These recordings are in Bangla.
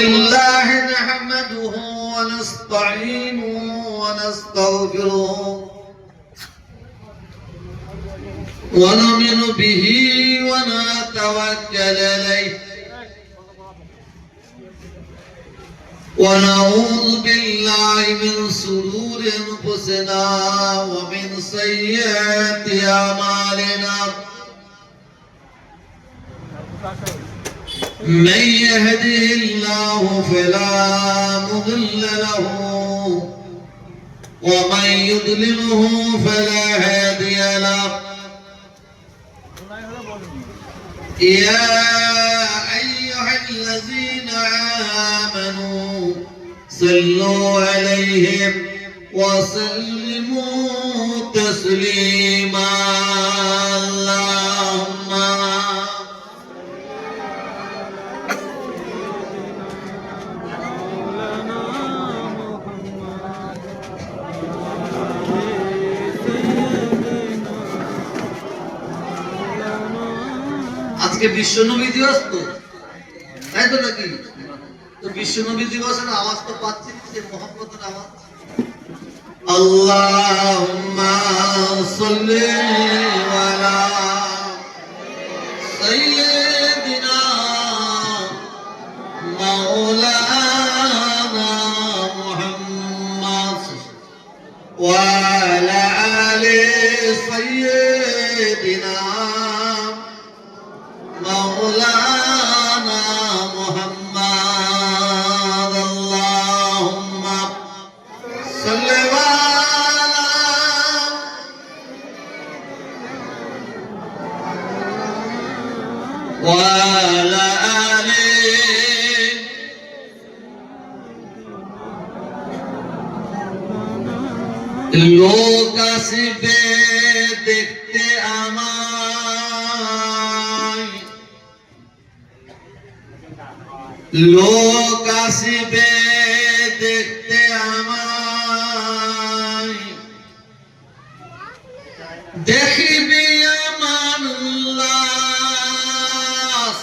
الله نحمده ونستعينه ونستغفره ونؤمن به ونتوكل عليه ونعوذ بالله من شرور أنفسنا ومن سيئات أعمالنا من يهده الله فلا مضل له ومن يضلله فلا هادي له يا أيها الذين آمنوا صلوا عليهم وسلموا تسليما اللهم আজকে বিশ্ব নবী দিবস তো তাই তো নাকি তো বিশ্ব নবী দিবসের আওয়াজ তো পাচ্ছি যে মুহাম্মদের আওয়াজ আল্লাহুম্মা সাল্লি আলা সাইয়্যিদিনা মাওলানা মুহাম্মদ ওয়া আলা আলি সাইয়্যিদিনা مولانا محمد اللهم صل وعلى آله লোক আসবে দেখতে আমায় লোক আসবে দেখতে আমায় দেখিবি আমার লাশ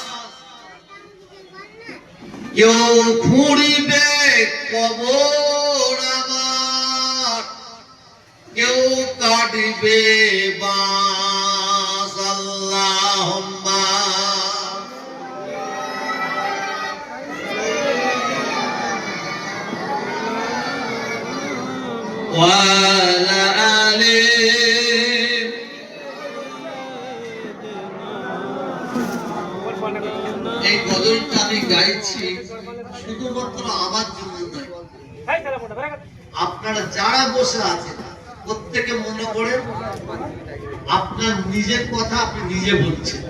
কেউ খুঁড়িবে কবর আমার কেউ কাটিবে বাঁশ আল্লাহুম্মা وعلى آله এই গজলটা আমি গাইছি শুধুমাত্র আমার জন্য নয়, আপনারা যারা বসে আছেন প্রত্যেকে মনে করেন আপনার নিজের কথা আপনি নিজে বলছেন।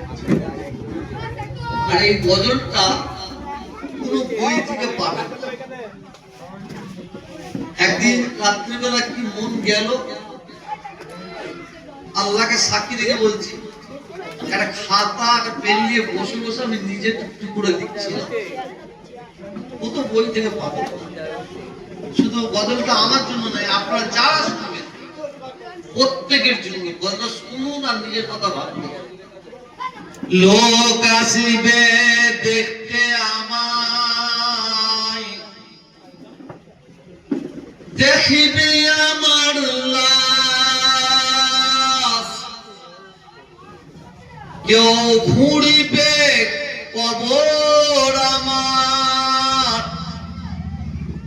আর এই গজলটা কোনো বই থেকে পাবেন। একদিন রাত্রিবেলা কি মন গেল, আল্লাহকে সাক্ষী রেখে বলছি, একটা খাতা একটা পেন নিয়ে বসে বসে আমি নিজে টুকটু করে দিচ্ছিলাম। ও তো বই থেকে পাবো। শুধু গজলটা আমার জন্য নয়, আপনারা যারা শুনবেন প্রত্যেকের জন্য গজলটা শুনুন আর নিজের কথা ভাববেন। লোক আসিবে দেখতে আমায় দেখিবে আমার লাশ কেউ খুঁড়িবে কবর আমার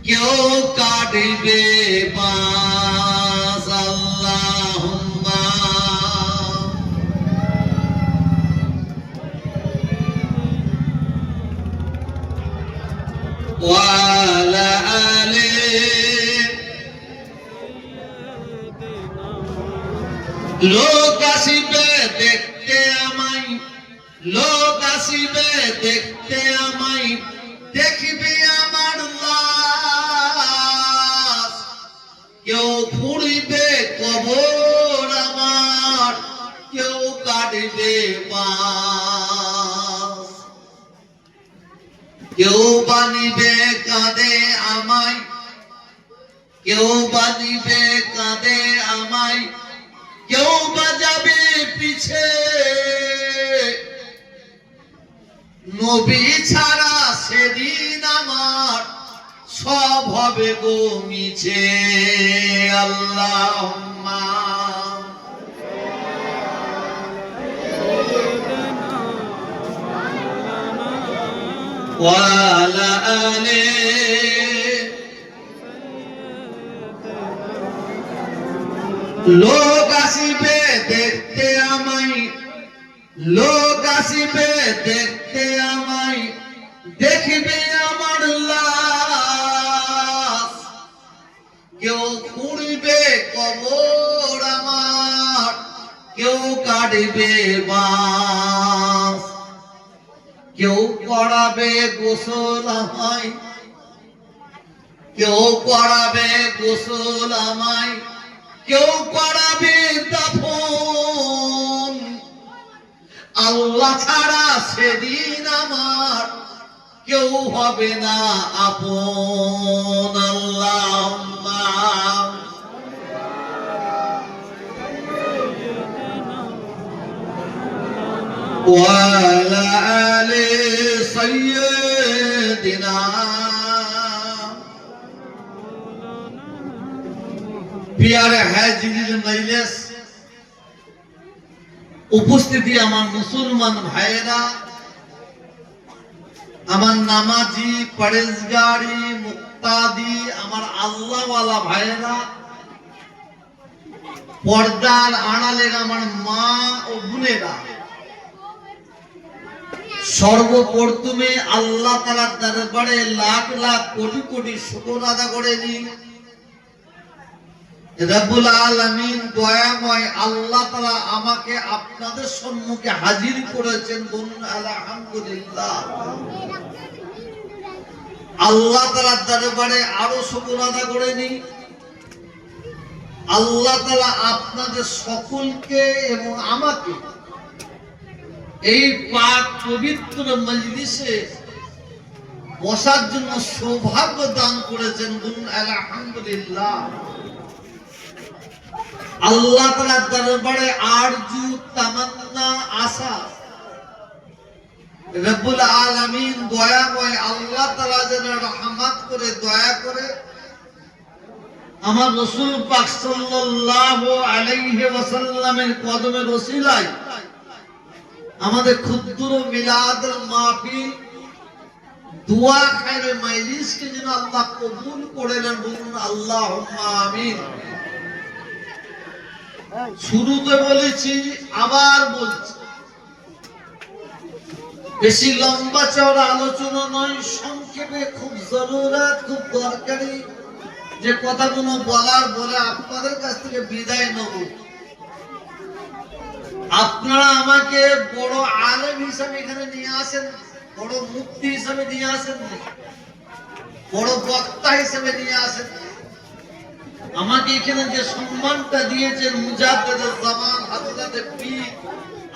কেউ কাটিবে বাঁশ আল্লাহুম্মা ওয়া আলা আলিহি লোক আসিবে দেখতে আমায় লোক আসিবে দেখতে আমায় দেখিবে আমার লাশ কেউ খুঁড়িবে কবর আমার কেউ কাটিবে বাঁশ কেউ বানিবে কাঁদে আমায় কেউ বানিবে কাঁদে আমায় কেউ বাজাবে পিছে নবী ছাড়া সেদিন আমার সব হবে গো মিছে। আল্লাহুম্মা ওয়া আলা আলি। লোক আসিবে দেখতে আমায়, লোক আসিবে দেখতে আমায়, দেখবে আমার লাশ। কেউ খুঁড়বে কবর আমার, কেউ কাটবে বাঁশ। কেউ করাবে গোসল আমায়, কেউ করাবে গোসল আমায়, কেউ করাবে দাফন। আল্লাহ ছাড়া সেদিন আমার কেউ হবে না আপন। আল্লাহুম্মা ওয়া আলা আলি সাইয়্যিদিনা। প্রিয় হাজির মজলিস, উপস্থিতি আমার মুসলমান ভাইয়েরা, আমার নামাজি পরেজগারি মুক্তাদি আমার আল্লাহওয়ালা ভাইয়েরা, পর্দার আড়ালের আমার মা ও বোনেরা, সর্বপ্রথমে আল্লাহ তাআলার দরবারে লাখ লাখ কোটি কোটি শুকর আদা করে নিই। রব্বুল আলামিন দয়াময় আল্লাহ তাআলা আমাকে আপনাদের সম্মুখে হাজির করেছেন, বলুন আলহামদুলিল্লাহ। আল্লাহ তাআলার দরবারে আরো শুকর আদা করে নিই। আল্লাহ তাআলা আপনাদের সকলকে এবং আমাকে এই পাক পবিত্র মজলিসে বসার জন্য সৌভাগ্য দান করেছেন, বলুন আলহামদুলিল্লাহ। আল্লাহ তাআলার দরবারে আরজু তামান্না আশা, রব্বুল আলামিন দয়াময় আল্লাহ তাআলা যেন রহমত করে দয়া করে আমার রাসূল পাক সাল্লাল্লাহু আলাইহি ওয়াসাল্লামের কদমের ওসিলায় আমাদের ক্ষুদ্র মিলাদের মাহফিল দোয়া খায়রে মজলিসকে যেন আল্লাহ কবুল করে নেন, বলুন আল্লাহুম্মা আমিন। শুরুতে বলেছি, আবার বলছি, বেশি লম্বা চওড়া আলোচনা নয়, সংক্ষেপে খুব জরুরত, খুব দরকারি যে কথাগুলো বলার বলে আপনাদের কাছ থেকে বিদায় নেব। আপনারা আমাকে বড় আলেম হিসাবে এখানে নিয়ে আসেন, বড় মুফতি হিসাবে নিয়ে আসেন, বড় বক্তা হিসাবে নিয়ে আসেন। আমাকে এখানে যে সম্মানটা দিয়েছেন মুজাদ্দিদুল জামান হযরত পীর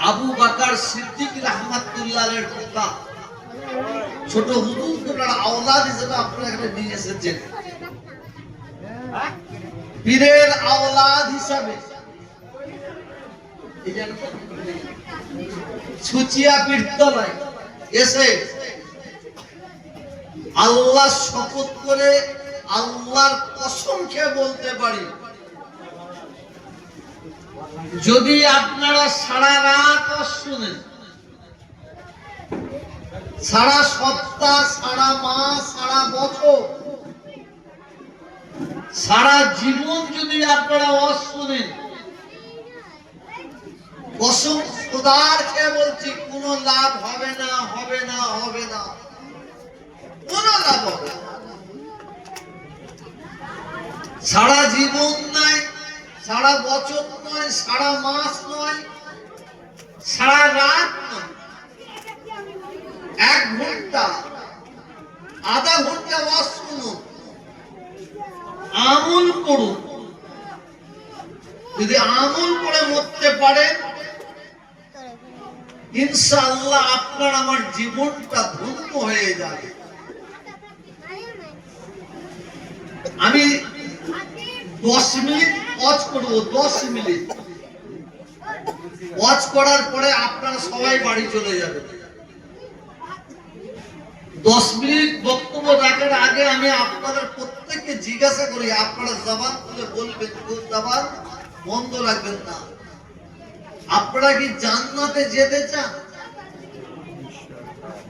আবু বকর সিদ্দিক রাহমাতুল্লাহ আলাইহির পিতা ছোট হুজুর আওলাদ হিসেবে আপনারা এখানে নিয়ে এসেছেন। পীরের আওলাদ হিসাবে সুচিয়া পীরতলায় এসে আল্লাহ শপথ করে আল্লাহর কসম খেয়ে বলতে পারি, যদি আপনারা সারা রাত শুনেন, সারা সপ্তাহ, সারা মাস, সারা বছর, সারা জীবন যদি আপনারা শুনেন, কসম খোদার খেয়ে বলছি কোনো লাভ হবে না, হবে না, হবে না, কোনো লাভ হবে না। সারা জীবন নয়, সারা বছর নয়, সারা মাস নয়, সারা রাত নয়, 1 ঘন্টা, আধা ঘন্টা ওয়াজ শুনুন, আমল করুন। যদি আমল করে মরতে পারেন, ইনশাআল্লাহ আপনার আমার জীবনটা ধন্য হয়ে যাবে। আমি 10 মিনিট ওয়াজ করব, 10 মিনিট ওয়াজ করার পরে আপনারা সবাই বাড়ি চলে যাবেন। 10 মিনিট বক্তব্য রাখার আগে আমি আপনাদের প্রত্যেককে জিজ্ঞাসা করি, আপনারা জবান খুলে বলবেন, খুব জবান বন্ধ রাখবেন না। আপনারা কি জান্নাতে যেতে চান?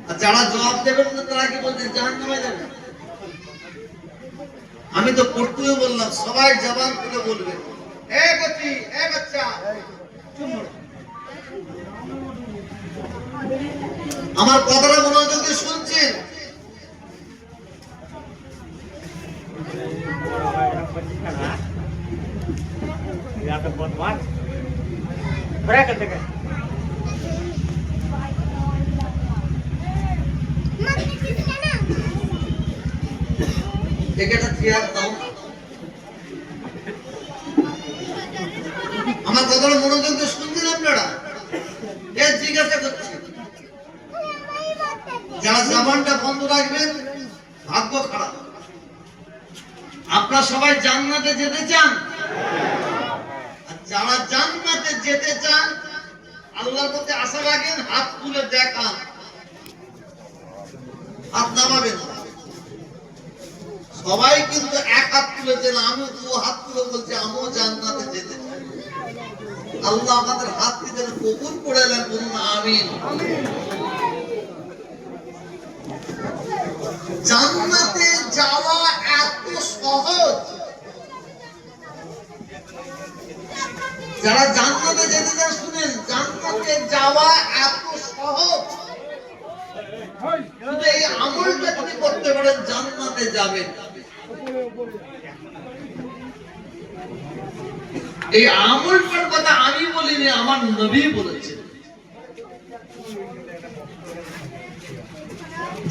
আর যারা জবাব দেবেন না তারা কি বলছেন জাহান্নামে যাবেন? আমি তো পড়তেও বললাম, সবাই জবান খুলে বলবেন। বাচ্চা আমার কথাটা মনোযোগ দিয়ে শুনছেন? আমার কথাটা মনোযোগ দিয়ে শুনছেন আপনারা? জিজ্ঞাসা করছি, যারা জবানটা বন্ধ রাখবেন ভাগ্য খারাপ। আপনারা সবাই জান্নাতে যেতে চান? আর যারা জান্নাতে যেতে চান, আল্লাহর প্রতি আশা রাখেন, হাত তুলে দেখান, হাত নামাবেন। সবাই কিন্তু এক হাত তুলেছেন, আমি দু হাত তুলে বলছি আমিও জান্নাতে যেতে চাই। আল্লাহ আমাদের হাত থেকে কবুল করে নেন, বলুন আমিন। জান্নাতে যাওয়া এত সহজ, যারা জান্নাতে যেতে চান শুনেন, জান্নাতে যাওয়া এত সহজ। শুধু এই আমলটা যদি করতে পারেন জান্নাতে যাবেন। এই আমলটার কথা আমি বলিনি, আমার নবী বলেছেন।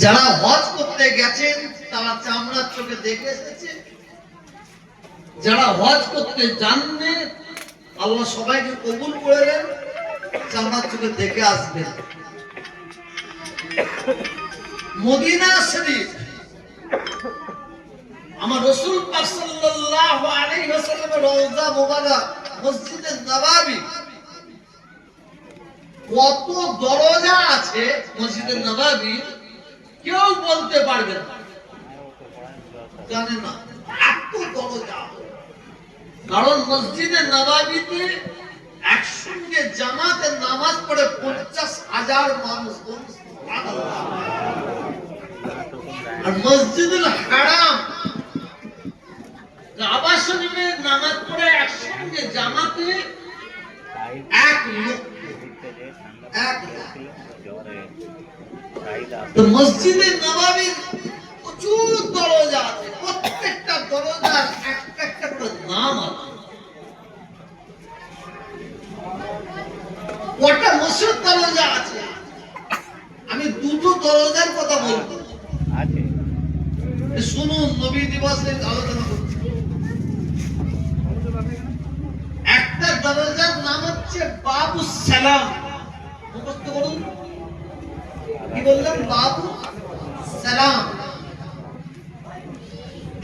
যারা হজ করতে গেছেন তারা চামড়ার চোখে দেখে এসেছে, যারা হজ করতে যাননি আল্লাহ সবাইকে কবুল করে দেন, চামড়ার চোখে দেখে আসবেন। মদিনা শরীফ, আমার রাসূল পাক সাল্লাল্লাহু আলাইহি ওয়াসাল্লামের রওজা মুবারক, মসজিদে নববী, কত দরজা আছে মসজিদে নববী কেউ বলতে পারবে না, জানে না এত দরজা। কারণ মসজিদে নববীতে একসঙ্গে জামাতে নামাজ পড়ে 50,000 মানুষ। আর মসজিদুল হারাম, কাবা শরীফে নামাজ পড়ে একসঙ্গে জামাতে 1 লক্ষ। তো মসজিদে নববীর প্রচুর দরজা আছে, প্রত্যেকটা দরজার একটা একটা করে নাম আছে। কটা মসজিদ দরজা আছে, আমি দুটো দরজার কথা বলবো, শুনুন। নবী দিবসের আলোচনা করছি। একটা দরজার নাম হচ্ছে বাবু সালাম, মুখস্থ করুন। কি বললাম? বাবু সালাম।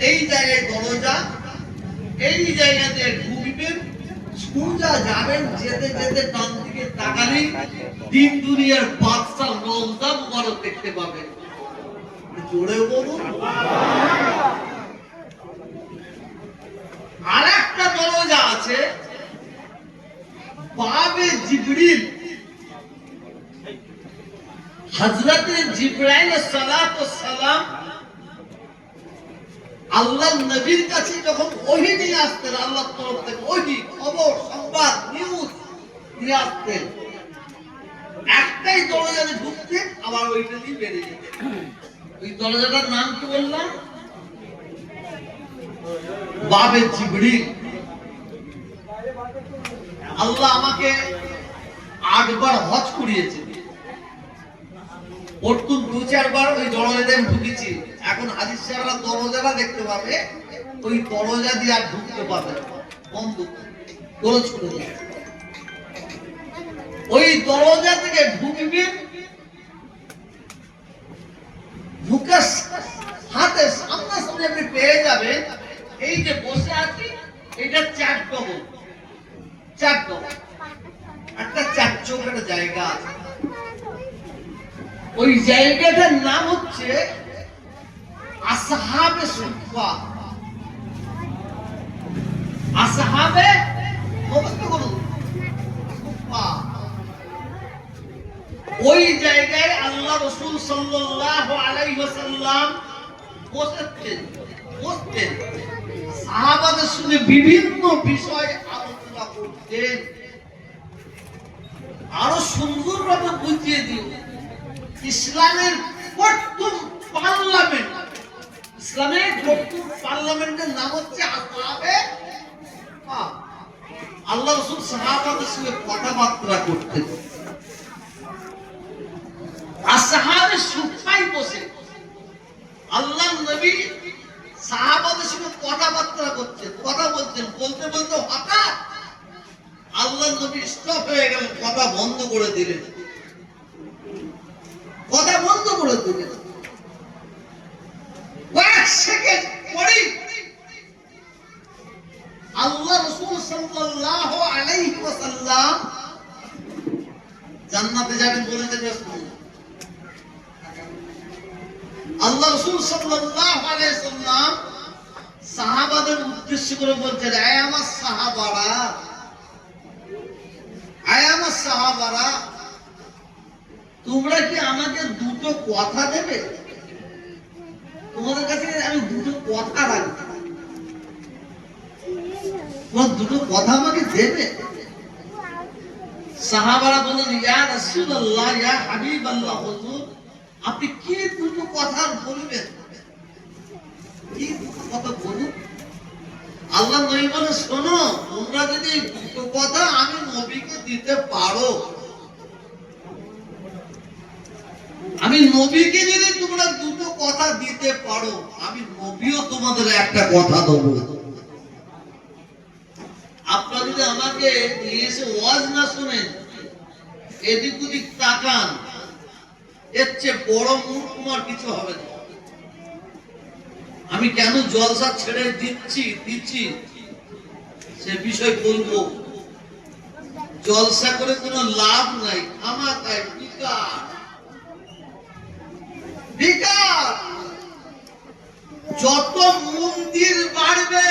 এই জায়গায় দরজা, এই জায়গাতে ঢুকবেন, সোজা যাবেন, যেতে যেতে ডান দিকে তাকালেই দিন দুনিয়ার বাদশাহ রওজা মুবারক দেখতে পাবেন। জোরে বলুন। আর একটা দরজা আছে বাবে জিবরিল, হযরতে জিবরাইল সালাতুস সালাম আল্লাহর নবীর কাছে যখন ওহী নিয়ে আসতেন, আল্লাহর তরফ থেকে ওহী, খবর, সংবাদ, নিউজ নিয়ে আসতেন, একটাই দরজাতে ঢুকতেন, আবার ওইটা দিয়ে বেরিয়ে যেতেন। ওই দরজাটার নাম কি বললাম? বাবে জিবরিল। আল্লাহ আমাকে 8 বার হজ করিয়েছে, প্রথম 2-4 বার ওই দরজাতে আমি ঢুকেছি। এখন হাদিস সাহেবরা দরজাটা দেখতে পাবে, ওই দরজা দিয়ে আর ঢুকতে পারবে না, বন্ধ খরচ করে দেয়। ওই দরজা থেকে ঢুকবেন, ঢুকার হাতে সামনাসামনি আপনি পেয়ে যাবেন এই যে বসে আছি, এটা 4 ডবল, 4 ডবল একটা 4 চৌকার জায়গা আছে। ওই জায়গাটার নাম হচ্ছে আসহাবে আসহাবে সুফা, আসহাবে মুখস্থ করুন সুফা। ওই জায়গায় আল্লাহ রাসূল সাল্লাল্লাহু আলাইহি ওয়াসাল্লাম বসতেন। সাহাবাদের সঙ্গে বিভিন্ন বিষয় আলোচনা করতেন। আরো সুন্দরভাবে বুঝিয়ে দিন, ইসলামের প্রথম পার্লামেন্ট, ইসলামের প্রথম পার্লামেন্টের নাম হচ্ছে আসহাবে সুফা। আল্লাহ রাসূল সাহাবাদের সঙ্গে কথাবার্তা করতেন। আসহাবে সুফায় বসে আল্লাহ নবী সাহাবাদের সঙ্গে কথাবার্তা করছেন, কথা বলছেন। বলতে বলতে হঠাৎ আল্লাহ নবী স্টপ হয়ে গেলেন, কথা বন্ধ করে দিলেন। কথা বন্ধ করে দিলেন। কয়েক সেকেন্ড পরেই আল্লাহ রাসূল সাল্লাল্লাহু আলাইহি ওয়াসাল্লাম জান্নাতে যাবেন বলেছেন। আল্লাহ রাসূল সাল্লাল্লাহু আলাইহি ওয়াসাল্লাম সাহাবাদের উদ্দেশ্য করে বলছেন, হে আমার সাহাবারা, হে আমার সাহাবারা, তোমরা কি আমাকে দুটো কথা দেবে? তোমাদের কাছে আমি দুটো কথা রাখবো, তোমরা দুটো কথা আমাকে দেবে? সাহাবারা বললেন, ইয়া রাসূলুল্লাহ, ইয়া হাবিবাল্লাহ, হুজুর আপনি কি দুটো কথা বলবেন? কি দুটো কথা বলুন? আল্লাহ নবী বলে, শোনো, তোমরা যদি দুটো কথা আমি নবীকে দিতে পারো, আমি নবীকে যদি তোমরা দুটো কথা দিতে পারো, আমি নবীও তোমাদের একটা কথা দেবো। আপনারা যদি আমাকে নিয়ে এসে ওয়াজ না শুনেন, এদিক ওদিক তাকান, এর চেয়ে বড় মূর্খ কিছু হবে না। আমি কেন জলসা ছেড়ে দিচ্ছি সে বিষয় বলবো। জলসা করে কোনো লাভ নাই, খামাখায় বেকার। যত মন্দির বাড়বে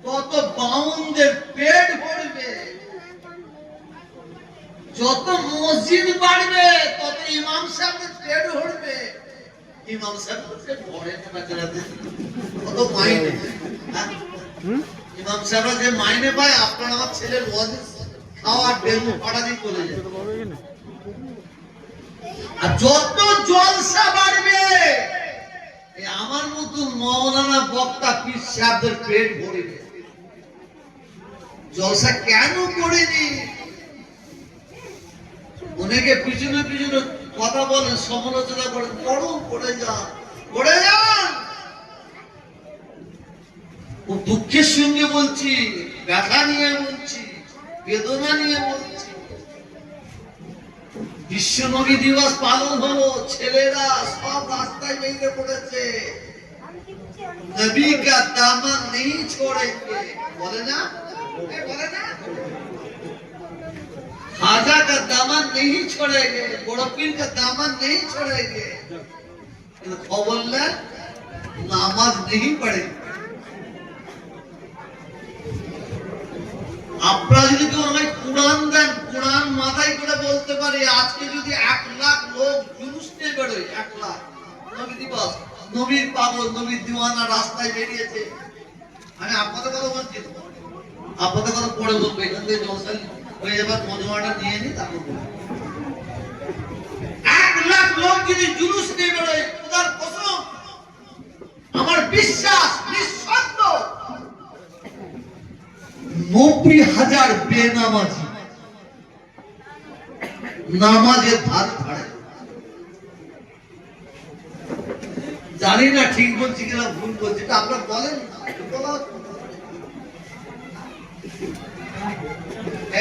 তত বাউন্দের পেট ভরবে, যত মসজিদ বাড়বে তত ইমাম সাহেবের পেট ভরবে। ইমাম সাহেব পড়ে কত মাইনে, ইমাম সাহেবরা যে মাইনে পায়, আপনার আমার ছেলের খাওয়া ডেঙ্গু পাড়া দিয়ে চলে যায়। আর যত জলসা বাড়বে আমার মতো মৌলানা বক্তা পীর সাহেবদের পেট ভরবে। জলসা কেন করেনি? অনেকে পিছনে পিছনে কথা বলেন, সমালোচনা করেন, পড়ে যান। দুঃখের সঙ্গে বলছি, ব্যথা নিয়ে বলছি, বেদনা নিয়ে বলছি। বিশ্ব নবী দিবস পালন হলো, ছেলেরা সব রাস্তায় বেরিয়ে পড়েছে। নবী কা দামন নেই ছোড়েঙ্গে, বলে না? खाजा का दामन नहीं छोड़ेंगे, बड़ा पीर का दामन नहीं छोड़ेंगे। खबर ले नामाज नहीं पढ़ेंगे। আপনারা যদি কেউ আমায় কুরআন দেন, কুরআন মাথায় করে বলতে পারি, আজকে যদি 1 লাখ লোক জুলুস নিয়ে বেরোয়, 1 লাখ, নবী দিবস, নবীর পাগল, নবীর দিওয়ানা রাস্তায় বেরিয়েছে, আমি আপনাদের কথা বলছি, আপনাদের কথা পড়ে বলবো। এখান থেকে জলসা হয়ে যাবার মজমাটা নিয়ে নি, তারপর 1 লাখ লোক যদি জুলুস নিয়ে বেরোয়, খোদার কসম, আমার বিশ্বাস নিঃসন্দ 90,000 বেনামাজি নামাজের ধার ধারে। জানি না ঠিক বলছি কিনা ভুল বলছি, আপনারা বলেন।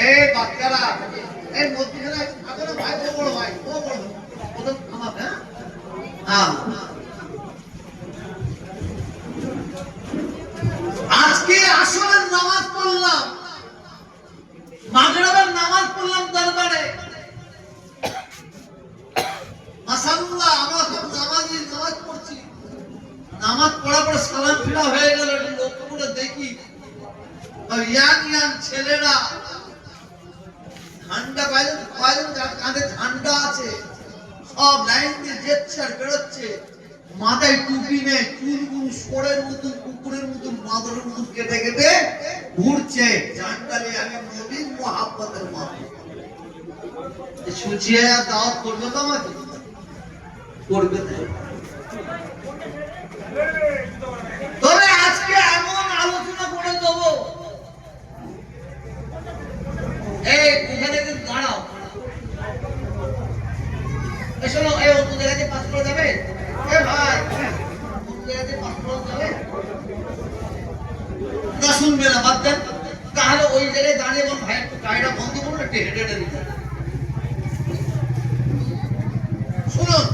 এই বাচ্চারা, এই মধ্যখানে আপনারা ভাই, ও বড় ভাই, ও বড় ওদের থামাবে। হ্যাঁ, আজকে আসরের নামাজ পড়লাম, মাগরিবের নামাজ পড়লাম দরবারে। মাশাআল্লাহ, আমরা সব নামাজ পড়ছি। নামাজ পড়া পরে সালাম ফিরা হয়ে গেল, লক্ষ্য করে দেখি ইয়াং ছেলেরা ঠান্ডা কাঁধে ঠান্ডা আছে, সব লাইন দিয়ে যেচ্ছে আর বেরোচ্ছে, মাথায় টুপি নেই, চুলগুলো সোরের মতন কুকুরের মতন মাদরের মতন কেটে কেটে ঘুরছে। জানতালে আমি নবীর মোহাব্বতের মানুষ, সুচিয়ে দাওয়াত করবে তো আমাকে করবে না। তবে আজকে এমন আলোচনা করে দেবো, এই ওখানে কিন্তু দাঁড়াও, শোনো, এই অন্য জায়গাতে পাস করা যাবে? এ ভাই, অন্য জায়গাতে পাস করা যাবে না? শুনবে না, বাদ দেন। তাহলে ওই জায়গায় দাঁড়িয়ে বল, ভাই একটু গাড়িটা বন্ধ করুন, একটু হেঁটে হেঁটে দিতে। শুনুন,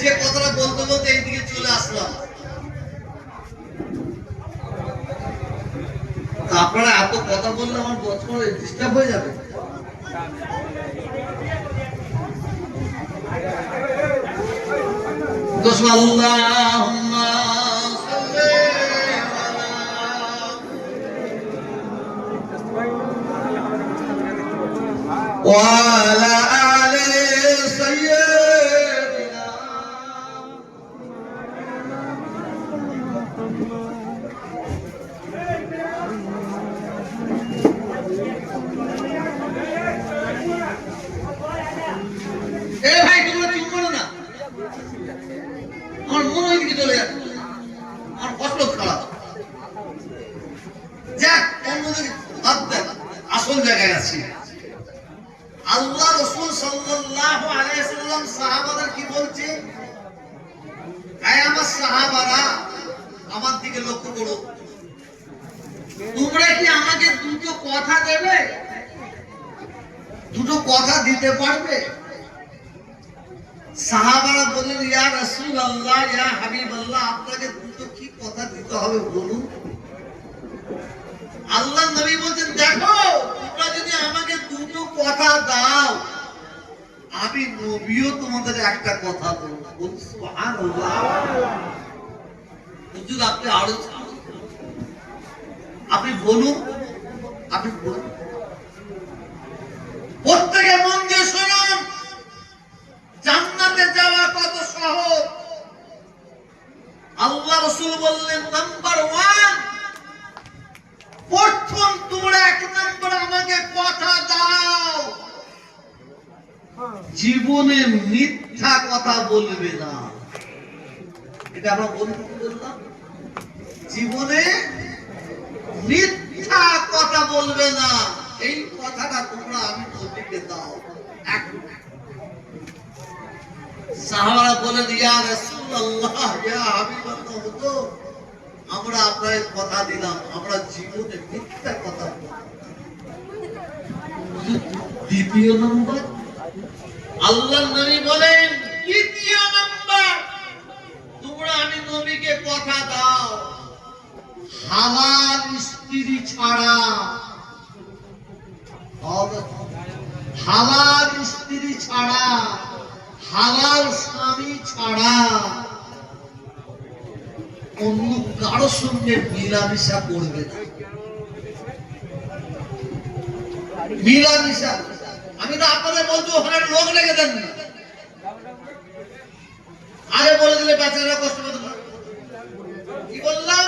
যে কথাটা বলতে বলতে এইদিকে চলে আসলাম, আপনারা এত কথা বললে আমার বছর ডিস্টার্ব হয়ে যাবে। আল্লাহুম্মা সাল্লি ওয়া আলা আলি সাইয়্যিদিনা। এ ভাই, তোমরা চুপ করো না, আমার মন ওইদিকে চলে যাচ্ছে, আমার কষ্ট খারাপ। যাক, অন্যদিকে বাদ দেন, আসল জায়গায় আছি। আল্লাহ রাসূল সাল্লাল্লাহু আলাইহি ওয়াসাল্লাম সাহাবাদের কি বলছে? এই আমার সাহাবারা, আমার দিকে লক্ষ্য করো, তোমরা কি আমাকে দুটো কথা দেবে? দুটো কথা দিতে পারবে? সাহাবারা বললেন, ইয়া রাসূলুল্লাহ, ইয়া হাবিবাল্লাহ, আপনাকে দুটো কি কথা দিতে হবে বলুন। আল্লাহ নবী বলছেন, দেখো, তোমরা যদি আমাকে দুটো কথা দাও, আমি নবীও তোমাদের একটা কথা বলবো। সুবহানাল্লাহ। হুজুর, আপনি আরো আপনি বলুন, আপনি বলুন। প্রত্যেকে মন দিয়ে শুনুন, জান্নাতে যাওয়া কত সহজ। আল্লাহ রাসূল বললেন, নাম্বার 1, প্রথম তোমরা 1 নম্বর আমাকে কথা দাও, জীবনে মিথ্যা কথা বলবে না। এটা আমরা বললাম, জীবনে মিথ্যা কথা বলবে না, এই কথাটা তোমরা আমি নবীকে দাও। সাহাবারা বলেন, ইয়া রাসূলুল্লাহ, ইয়া হাবিবাল্লাহ, হুজুর, আমরা আপনাকে কথা দিলাম, আমরা জীবনে মিথ্যা কথা বলব না। দ্বিতীয় নম্বর, আল্লাহর নবী বলেন, দ্বিতীয় নম্বর, তোমরা আমি নবীকে কথা দাও, হালাল স্ত্রী ছাড়া, হালাল স্ত্রী ছাড়া, হালাল স্বামী ছাড়া অন্য কারো সঙ্গে মিলামিশা করবে না। মিলামিশা, আমি তো আপনাদের বলছি ওখানে লোক লেগে দেন না, আরে বলে দিলে বেচারা কষ্ট পেত না। কি বললাম?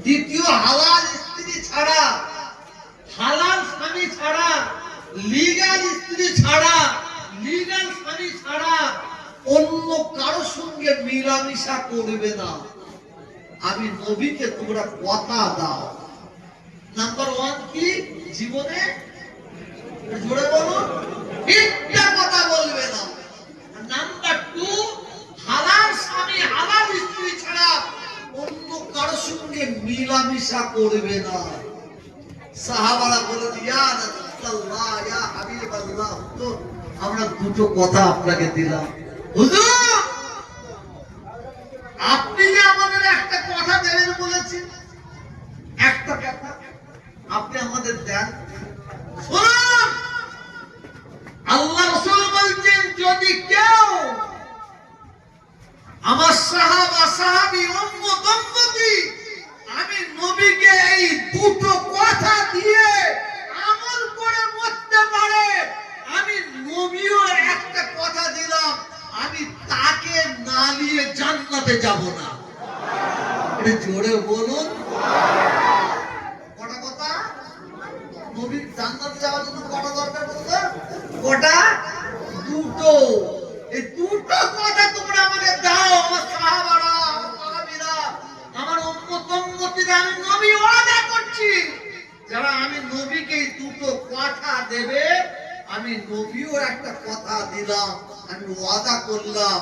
দ্বিতীয়, হালাল স্ত্রী ছাড়া, হালাল স্বামী ছাড়া, লিগ্যাল স্ত্রী ছাড়া, লিগ্যাল স্বামী ছাড়া অন্য কারো সঙ্গে মিলামিশা করবে না। আমি নবীকে তোমরা কথা দাও। নাম্বার 1 কি? জীবনে জোরে বলো, মিথ্যা কথা বলবে না। নাম্বার 2, হালাল স্বামী, হালাল স্ত্রী ছাড়া অন্য কারো সঙ্গে মিলামিশা করবে না। সাহাবারা বলেন, ইয়া রাসূলুল্লাহ, ইয়া হাবিবাল্লাহ, তো আমরা দুটো কথা আপনাকে দিলাম। হুজুর, আপনি যে আমাদের একটা কথা দেবেন বলেছেন, একটা কথা আপনি আমাদের দেন। শুনুন, আল্লাহ রাসূল বলছেন, যদি কেউ আমার সাহাবা সাহাবী উম্মত উম্মতি, আমি নবীকে এই দুটো কথা দিয়ে আমল করে মরতে পারে, আমি নবীও একটা কথা দিলাম, আমি তাকে না নিয়ে জান্নাতে যাব না। এটা জোরে বলুন। কটা কথা? নবীর জান্নাতে যাওয়ার জন্য কটা দরকার বলতো? কটা? দুটো। এই দুটো কথা তোমরা আমাকে দাও, আমার সাহাবারা, আমার সাহাবীরা, আমার উম্মত উম্মতিরা, আমি নবী ওয়াদা করছি, যারা আমি নবীকে এই দুটো কথা দেবে, আমি নবীও একটা কথা দিলাম, আমি ওয়াদা করলাম,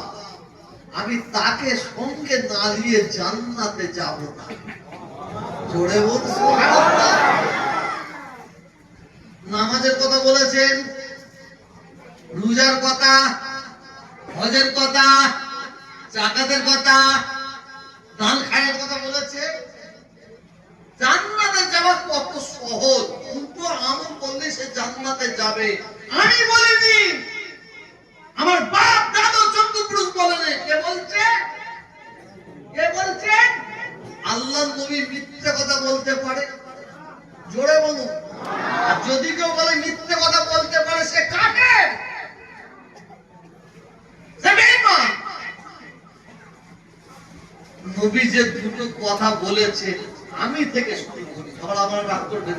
আমি তাকে সঙ্গে না নিয়ে জান্নাতে যাব না। জোরে বল সুবহানাল্লাহ। নামাজের কথা বলেছেন, রোজার কথা, হজের কথা, যাকাতের কথা, দান খায়ের কথা বলেছে। জান্নাতে যাওয়া কত সহজ, দুটো আমল করলে সে জান্নাতে যাবে। আমি বলিনি, আমার বাপ দাদু চতুর্পুরুষ বলেনি। কে বলছে? কে বলছে? আল্লাহর নবী মিথ্যে কথা বলতে পারে? জোরে বলুন। আর যদি কেউ বলে মিথ্যে কথা বলতে পারে, সে কাফের, সে বেঈমান। নবী যে দুটো কথা বলেছে, আমি থেকে শুরু করি, আমার রাগ করবেন,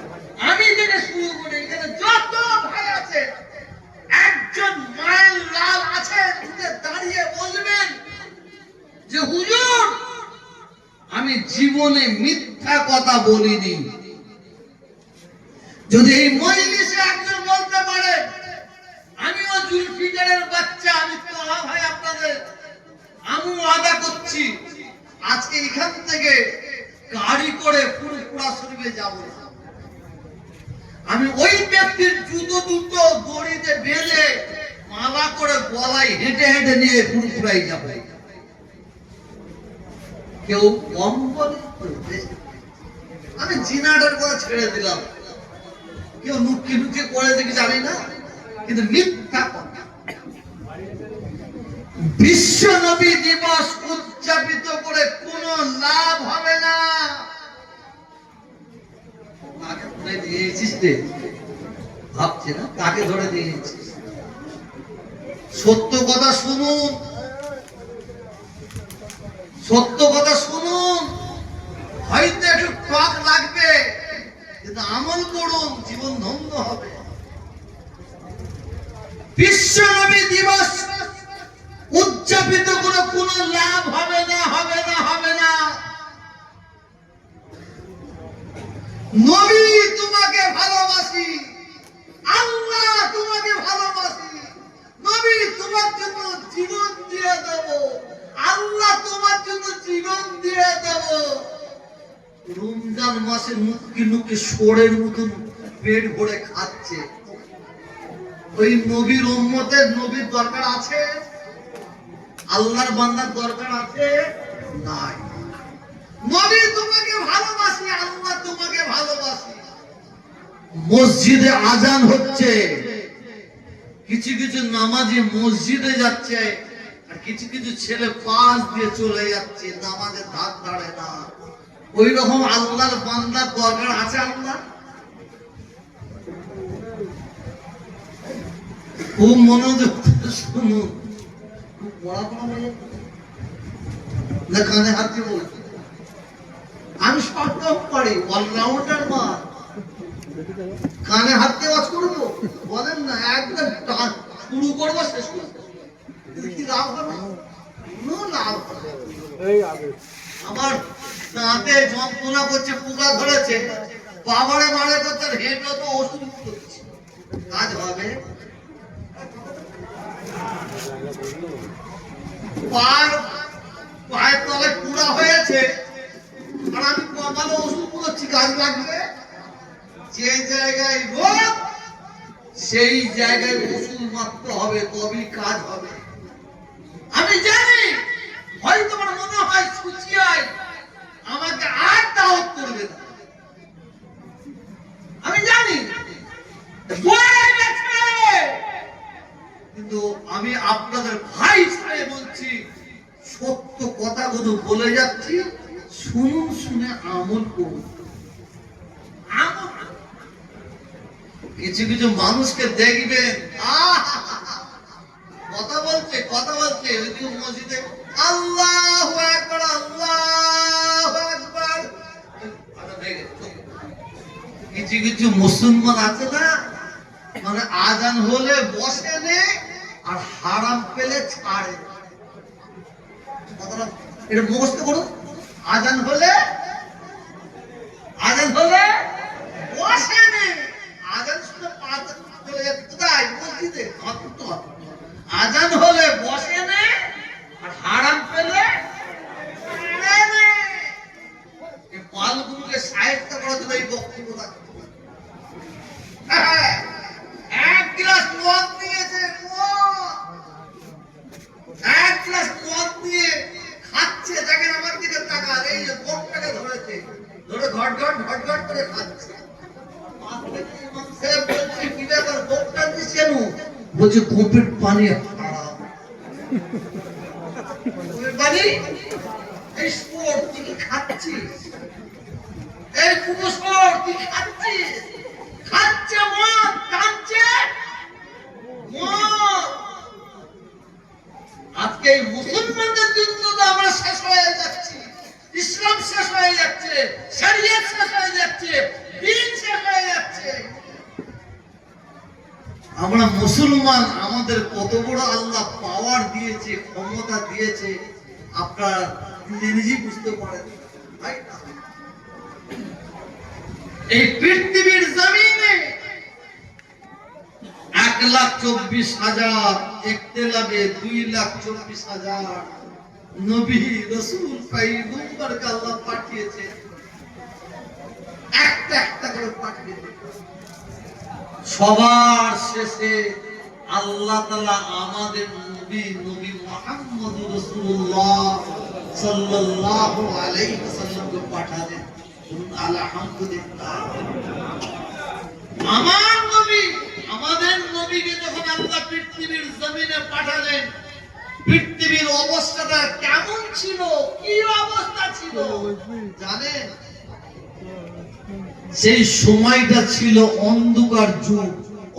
আমি থেকে শুরু করি। এখানে যত ভাই আছে, একজন মায়ের লাল আছে, দাঁড়িয়ে বলবেন যে হুজুর, আমি জীবনে মিথ্যা কথা বলিনি। যদি এই মজলিসে একজন বলতে পারে আমিও জুলফিকারের বাচ্চা, আমি তো ভাই আপনাদের আমি ওয়াদা করছি, আজকে এখান থেকে গাড়ি করে ফুরফুরা শরীফে যাব না, আমি ওই ব্যক্তির জুতো দুটো দড়িতে বেঁধে মালা করে গলায় হেঁটে হেঁটে নিয়ে ফুরফুরাই যাব। কেউ কম বলে, আমি জিনাটার কথা ছেড়ে দিলাম, কেউ লুকিয়ে লুকিয়ে করে দেখি জানি না, কিন্তু মিথ্যা কথা। বিশ্ব নবী দিবস উদযাপিত করে কোনো লাভ হবে না। কাকে ধরে দিয়েছিস রে? ভাবছে না কাকে ধরে দিয়েছিস। সত্য কথা শুনুন, সত্য কথা শুনুন। হয়তো একটু টক লাগবে, কিন্তু আমল করুন, জীবন ধন্য হবে। বিশ্ব নবী দিবস উদযাপিত করে কোনো লাভ হবে না, হবে না, হবে না। নবী তোমাকে ভালোবাসি, আল্লাহ তোমাকে ভালোবাসি, নবী তোমার জন্য জীবন দিয়ে দেব, আল্লাহ তোমার জন্য জীবন দিয়ে দেব। রমজান মাসে মুখে মুখে সোরের মতন পেট ভরে খাচ্ছে, ওই নবীর উম্মতের নবীর দরকার আছে? আল্লাহর বান্দার দরকার আছে? নাই। নবী তোমাকে ভালোবাসি, আল্লাহ তোমাকে ভালোবাসি। মসজিদে আজান হচ্ছে, কিছু কিছু নামাজি মসজিদে যাচ্ছে, আর কিছু কিছু ছেলে পাশ দিয়ে চলে যাচ্ছে, নামাজের ধার ধারে না। ওই রকম আল্লাহর বান্দার দরকার আছে? আল্লাহ খুব মনোযোগ শুনুন, না কানে হাত দিয়ে বলছি, আমি সব পারি, অলরাউন্ডার মা, কানে হাত দিয়ে ওয়াজ করবো বলেন না, একদম শুরু করবো শেষ করবো, কি লাভ হবে? কোনো লাভ হবে। আমার দাঁতে যন্ত্রণা করছে, পোকা ধরেছে, বাবারে মারে করতে হেঁটে তো ওষুধ করছে, কাজ হবে? পায়ের তলায় পুরা হয়েছে, আর আমি কমালে ওষুধ করছি, কাজ লাগবে? যে জায়গায় রোগ সেই জায়গায় ওষুধ মারতে হবে, তবেই কাজ হবে। আমি জানি হয়তো আমার মনে হয় সুচিয়ায় আমাকে আর দাওয়াত করবে না, আমি জানি, কিন্তু আমি আপনাদের ভাই হিসেবে বলছি, সত্য কথাগুলো বলে যাচ্ছি, শুনুন, শুনে আমল করুন। কিছু কিছু মানুষকে দেখবেন কথা বলছে ওইদিকে মসজিদে আল্লাহু আকবার, আল্লাহু আকবার। কিছু কিছু মুসলমান আছে না, মানে আজান হলে বসে নে আর হারাম পেলে ছাড়ে। এটা মুখস্থ করুন। আজান হলে বসে নে, আজান শুনে চলে যাচ্ছে কোথায়? মসজিদে। আজান হলে বসে নে আর হারাম পেলে পালগুলোকে সাহিত্য করার জন্য এই বক্তব্য থাকবে। এক গ্লাস মদ দিয়েছে, এক গ্লাস মদ দিয়ে খাচ্ছে, দেখেন আমার দিকে তাকান, এই যে বোকটাকে ধরেছে, ধরে ঘট ঘট ঘট ঘট করে খাচ্ছে। বলছে কি ব্যাপার, বোকটা দিস কেন? বলছে কূপের পানি খারাপ। কূপের পানি? এই স্পোর্ট তুই কি খাচ্ছিস? এই কুমস্পোর্ট তুই খাচ্ছিস? খাচ্ছে মদ, টানছে মদ। আজকে এই মুসলমানদের জন্য তো আমরা শেষ হয়ে যাচ্ছি, ইসলাম শেষ হয়ে যাচ্ছে, শরিয়ত শেষ হয়ে যাচ্ছে, দ্বীন শেষ হয়ে যাচ্ছে। আমরা মুসলমান, আমাদের কত বড় আল্লাহ পাওয়ার দিয়েছে, ক্ষমতা দিয়েছে, আপনারা নিজেই বুঝতে পারেন। এই পৃথিবীর জমিনে 1,24,000 ইখতিলাফে 2,24,000 নবী রাসূল পয়গম্বরকে আল্লাহ পাঠিয়েছে, একটা একটা করে পাঠিয়েছে। সবার শেষে আল্লাহ তাআলা আমাদের নবী মুহাম্মদুর রাসূলুল্লাহ সাল্লাল্লাহু আলাইহি ওয়াসাল্লামকে পাঠালেন। আলহামদুলিল্লাহ। আমার নবী, আমাদের নবীকে যখন আল্লাহ পৃথিবীর জমিনে পাঠালেন, পৃথিবীর অবস্থাটা কেমন ছিল, কি অবস্থা ছিল জানেন? সেই সময়টা ছিল অন্ধকার যুগ,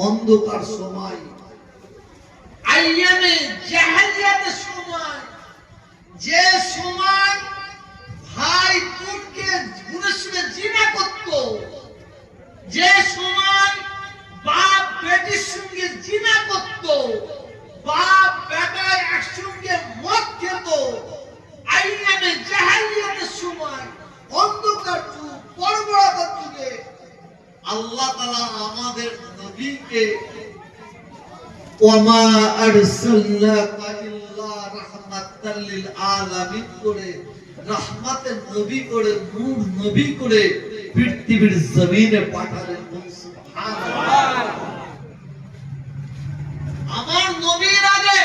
অন্ধকার সময়, আইয়ামে জাহেলিয়াতের সময়। যে সময় ভাই বোনকে গুণের সঙ্গে জিনা করত, যে সময় বাপ বেটির সঙ্গে জিনা করত, বাপ বেটা একসঙ্গে মদ খেত, আইয়ামে জাহেলিয়াতের সময়, অন্ধকার যুগ, বর্বরতার যুগে আল্লাহ তাআলা আমাদের নবীকে ওয়ামা আরসালনাকা ইল্লা রাহমাতাল লিল আলামিন করে, রহমতের নবী করে, নূর নবী করে পৃথিবীর জমিনে পাঠালেন। সুবহানাল্লাহ। আমার নবীর আগে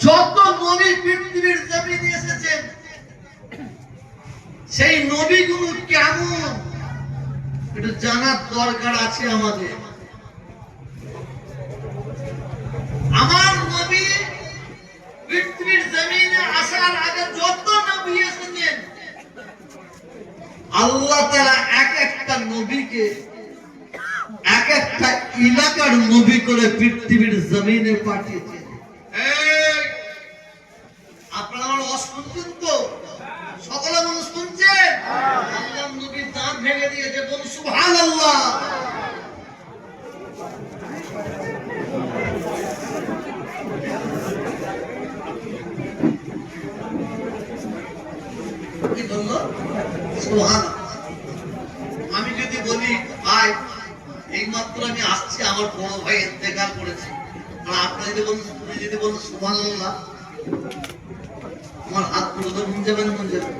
যত নবী পৃথিবীর জমিনে এসেছেন, সেই নবীগুলো কেমন এটা জানার দরকার আছে আমাদের। আমার নবী পৃথিবীর জমিনে আসার আগে যত নবী এসেছেন, আল্লাহ তাআলা এক একটা নবীকে এক একটা এলাকার নবী করে পৃথিবীর জমিনে পাঠিয়েছেন। আপনারা আমার ওয়াজ শুনছেন তো? সকলে মানুষ শুনছেন? আল্লাহর নবীর দাঁত ভেঙে দিয়েছে, বলুন সুবহানাল্লাহ। কি বললো? সুবহানাল্লাহ। আমি যদি বলি ভাই এইমাত্র আমি আসছি, আমার বড় ভাই ইন্তেকাল করেছে, আর আপনি যদি বলেন সুবহানাল্লাহ, আমার হাত পুরো মন যাবে না? মন যাবে।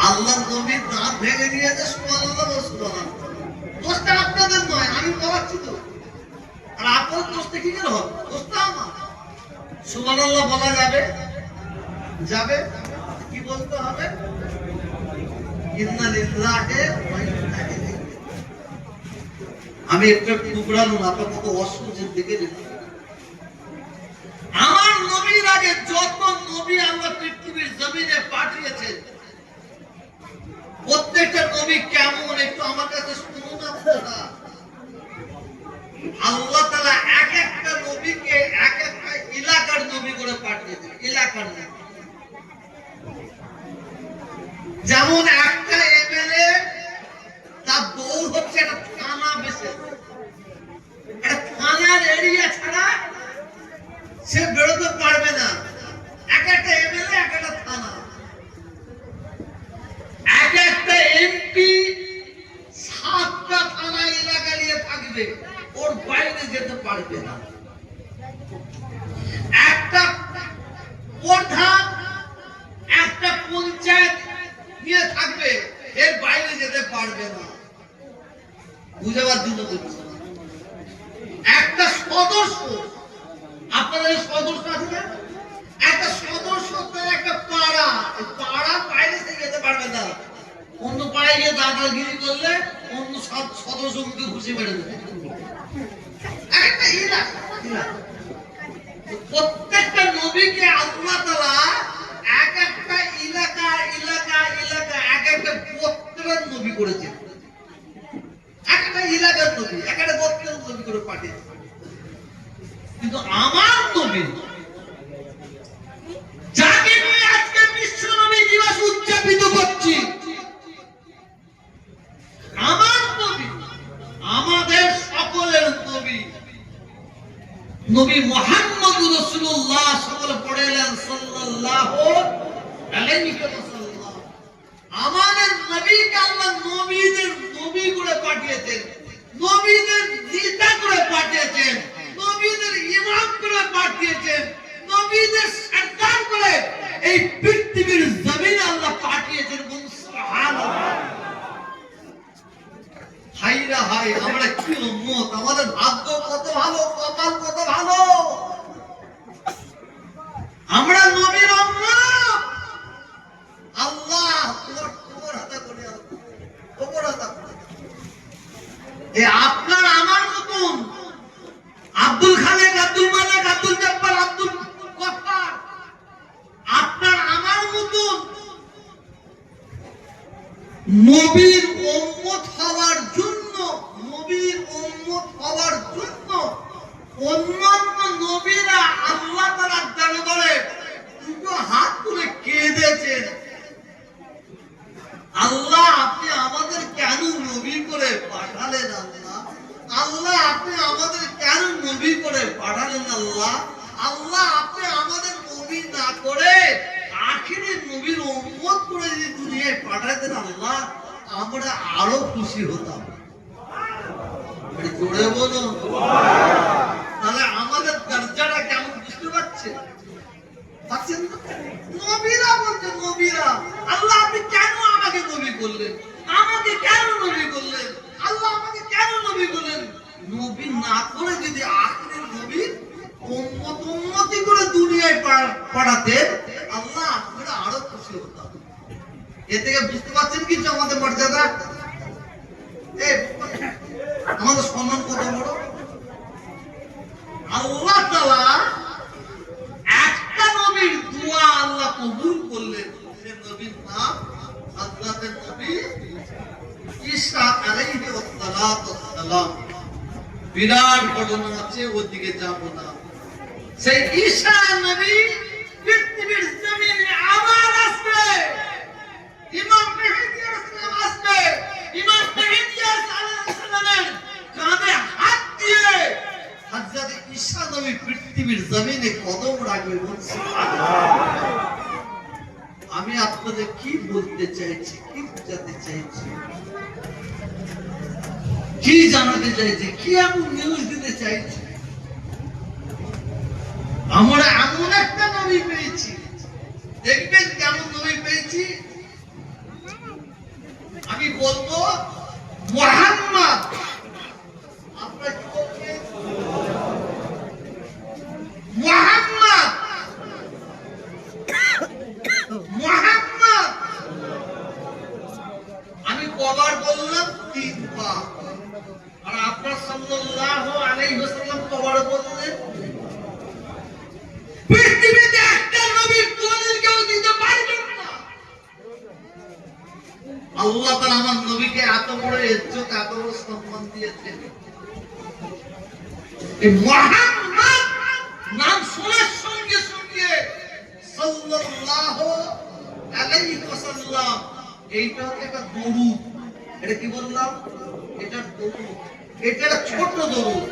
আল্লাহর নবীর দাঁত ভেঙে দিয়েছে, সুবহানাল্লাহ, সুবহানাল্লাহ। দোষটা আপনাদের নয়, আমি বলাচ্ছি তো। আর আপনার দোষটা কি করে হবে? দোষটা আমার। সুবহানাল্লাহ বলা যাবে? যাবে। কি বলতে হবে? ইন্না লিল্লাহি ওয়া ইন্না ইলাইহি। আমি একটা টুকরা নুন আপনার কত অসুবিধার দিকে আমার নবী কেমন একটু আমার কাছে শুনুন আপনারা। আল্লাহ তাআলা এক একটা নবীকে এক একটা এলাকার নবী করে পাঠিয়েছেন, এলাকার নবী। যেমন একটা এমএলএ তার দৌড় হচ্ছে একটা থানা বেশি, একটা থানার এরিয়া ছাড়া সে বেরোতে পারবে না। এক একটা এমএলএ এক একটা থানা, এক একটা এমপি 7টা থানা এলাকা নিয়ে থাকবে, ওর বাইরে যেতে পারবে না। একটা প্রধান একটা পঞ্চায়েত নিয়ে থাকবে, এর বাইরে যেতে পারবে না। বুঝাবার জন্য বলছি, একটা সদস্য, আপনাদের সদস্য আছে না, একটা সদস্য একটা পাড়া, পাড়ার বাইরে থেকে যেতে পারবে না। অন্য পাড়ায় গিয়ে দাদাগিরি করলে অন্য সব সদস্যকে ঘুষে মেরে দেবে। একটা এলাকা, প্রত্যেকটা নবীকে আল্লাহ তাআলা এক একটা এলাকা এলাকা এলাকা এক একটা গোত্রের নবী করেছেন, এক একটা এলাকার নবী, এক একটা গোত্রের নবী করে পাঠিয়েছেন। কিন্তু আমার নবী, যাকে নিয়ে আজকে বিশ্ব নবী দিবস উদযাপিত করছি, আমার নবী, আমাদের সকলের নবী, নবী মুহাম্মদ রাসূলুল্লাহ সকলে পড়েলেন সাল্লাল্লাহু আলাইহি ওয়াসাল্লাম। আমাদের নবীকে আল্লাহ নবীদের নবী করে পাঠিয়েছেন, নবীদের নেতা করে পাঠিয়েছেন, নবীদের ইমাম করে পাঠিয়েছেন, নবীদের সরদার করে এই পৃথিবীর জমিনে আল্লাহ পাঠিয়েছেন। সুবহানাল্লাহ। হায়রা হায়, আমরা কি উম্মত, আমাদের ভাগ্য কত ভালো, কপাল কত ভালো, আমরা নবীর উম্মত। আল্লাহ তোমার হাতে করে, তোমার হাতে করে। এই আপনার আমার মতন আব্দুল খালেক, আব্দুল মালিক, আব্দুল জব্বার, আব্দুল গফফার, আপনার আমার মতন নবীর উম্মত হওয়ার জন্য, নবীর উম্মত হওয়ার জন্য অন্যান্য নবীরা আল্লাহ তাআলার দরবারে দুটো হাত তুলে কেঁদেছেন, আল্লাহ আপনি আমাদের কেন নবী করে পাঠালেন? আল্লাহ, আল্লাহ আপনি আমাদের কেন নবী করে পাঠালেন? আল্লাহ, আল্লাহ আপনি আমাদের নবী না করে আখিরি নবীর উম্মত করে যদি দুনিয়ায় পাঠাতেন, আল্লাহ আমরা আরো খুশি হতাম। জোরে বলো, তাহলে আমাদের দরজাটা কেমন বুঝতে পারছেন? পাচ্ছেন না? নবীরা বলছে, নবীরা, আল্লাহ আপনি কেন আমাকে নবী করলেন? আমাকে কেন নবী করলেন? আল্লাহ আমাকে কেন নবী করলেন? নবী না করে যদি আখিরি নবী উম্মতি করে দুনিয়ায় পাঠাতেন, আল্লাহ আমরা আরো খুশি হতাম। এ থেকে বুঝতে পারছেন কিছু আমাদের মর্যাদা, আমাদের সম্মান কত বড়। আল্লাহ তাআলা একটা নবীর দোয়া আল্লাহ কবুল করলেন, সে নবীর নাম হযরত নবী ঈসা আলাইহিস সালাম। বিরাট ঘটনা আছে, ওদিকে যাব না। সেই ঈসা নবী পৃথিবীর জমিনে আবার আসবে, ইমাম মেহেদী আসলাম আসবে, ইমাম মেহেদী আলাইহিস সালামের কাঁধে হাত দিয়ে হযরত ঈসা নবী পৃথিবীর জমিনে কদম রাখবে। আমি আপনাদের কি বলতে চাইছি, কি বোঝাতে চাইছি, কি জানাতে চাইছি, কি এমন নিউজ দিতে চাইছি? আমরা এমন একটা নবী পেয়েছি, দেখবেন কেমন নবী পেয়েছি। আমি বলবো মুহাম্মদ, আপনারা কি বলছেন? মুহাম্মদ, মুহাম্মদ। আমি কবার বললাম? 3 বার। আর আপনার সাল্লাল্লাহু আলাইহি ওয়াসাল্লাম কবার বললেন? এত বড় ইজ্জত এত বড় সম্মান দিয়েছেন। এই মুহাম্মদ নাম শোনার সঙ্গে সঙ্গে সাল্লাল্লাহু আলাইহি ওয়াসাল্লাম, এইটা হচ্ছে একটা দরুদ। এটা কি বললাম? এটা দরুদ, এটা একটা ছোট দরুদ।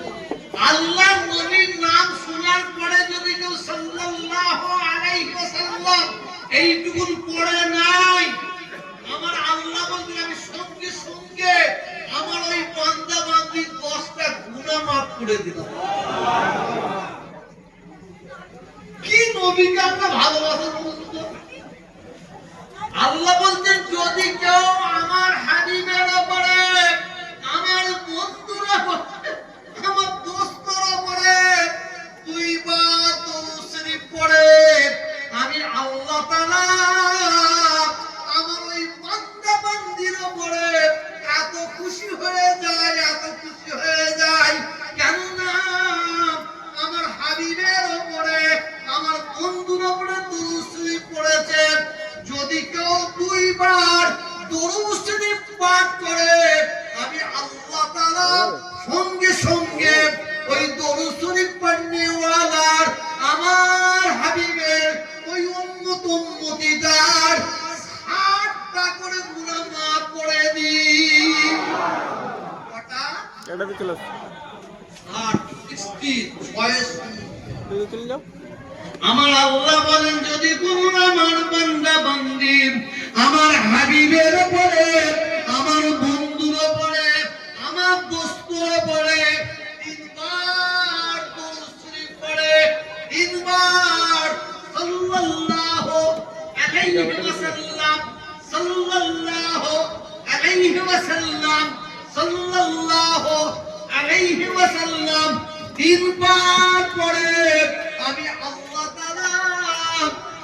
আল্লাহ নবীর নাম শোনার পরে যদি কেউ সাল্লাল্লাহু আলাইহি ওয়াসাল্লাম এইটুকু পড়ে নাই, আমার আল্লাহ বলতে আমি সঙ্গে সঙ্গে আমার ওই বান্দা বান্দির 10টা গুনাহ মাফ করে দিলাম। কি নবীকে আমরা ভালোবাসা বুঝতো। আল্লাহ বলতেন যদি কেউ আমার হাবিবের উপরে, আমার বন্ধুরা উপরে, আমার দোস্তরা উপরে 2 বার দরুদ শরীফ পড়ে, আমি আল্লাহ তাআলা আমার ওই বান্দা বান্দির উপরে এত খুশি হয়ে যায়, এত খুশি হয়ে যায়। কেননা আমার হাবিবের উপরে, আমার বন্ধুর উপরে দরুদ শরীফ পড়েছে। যদি কেউ 2 বার দরুদ শরীফ পাঠ করে, আমি আল্লাহ তাআলা সঙ্গে সঙ্গে ওই দরুদ শরীফ পড়নেওয়ালার, আমার হাবিবের ওই উম্মত উম্মতিদার 60টা করে গুনাহ মাফ করে দিই। কটা? এটা চলে 60 আমার আল্লাহ বলেন যদি কোন আমার বান্দা বান্দি আমার হাবিবের উপরে, আমার বন্ধুর উপরে, আমার দোস্তের উপরে 3 বার দরুদ শরীফ পড়ে, 3 বার সাল্লাল্লাহু আলাইহি ওয়াসাল্লাম, সাল্লাল্লাহু আলাইহি ওয়াসাল্লাম, সাল্লাল্লাহু আলাইহি ওয়াসাল্লাম 3 বার পড়ে, আমি আল্লাহ তাআলা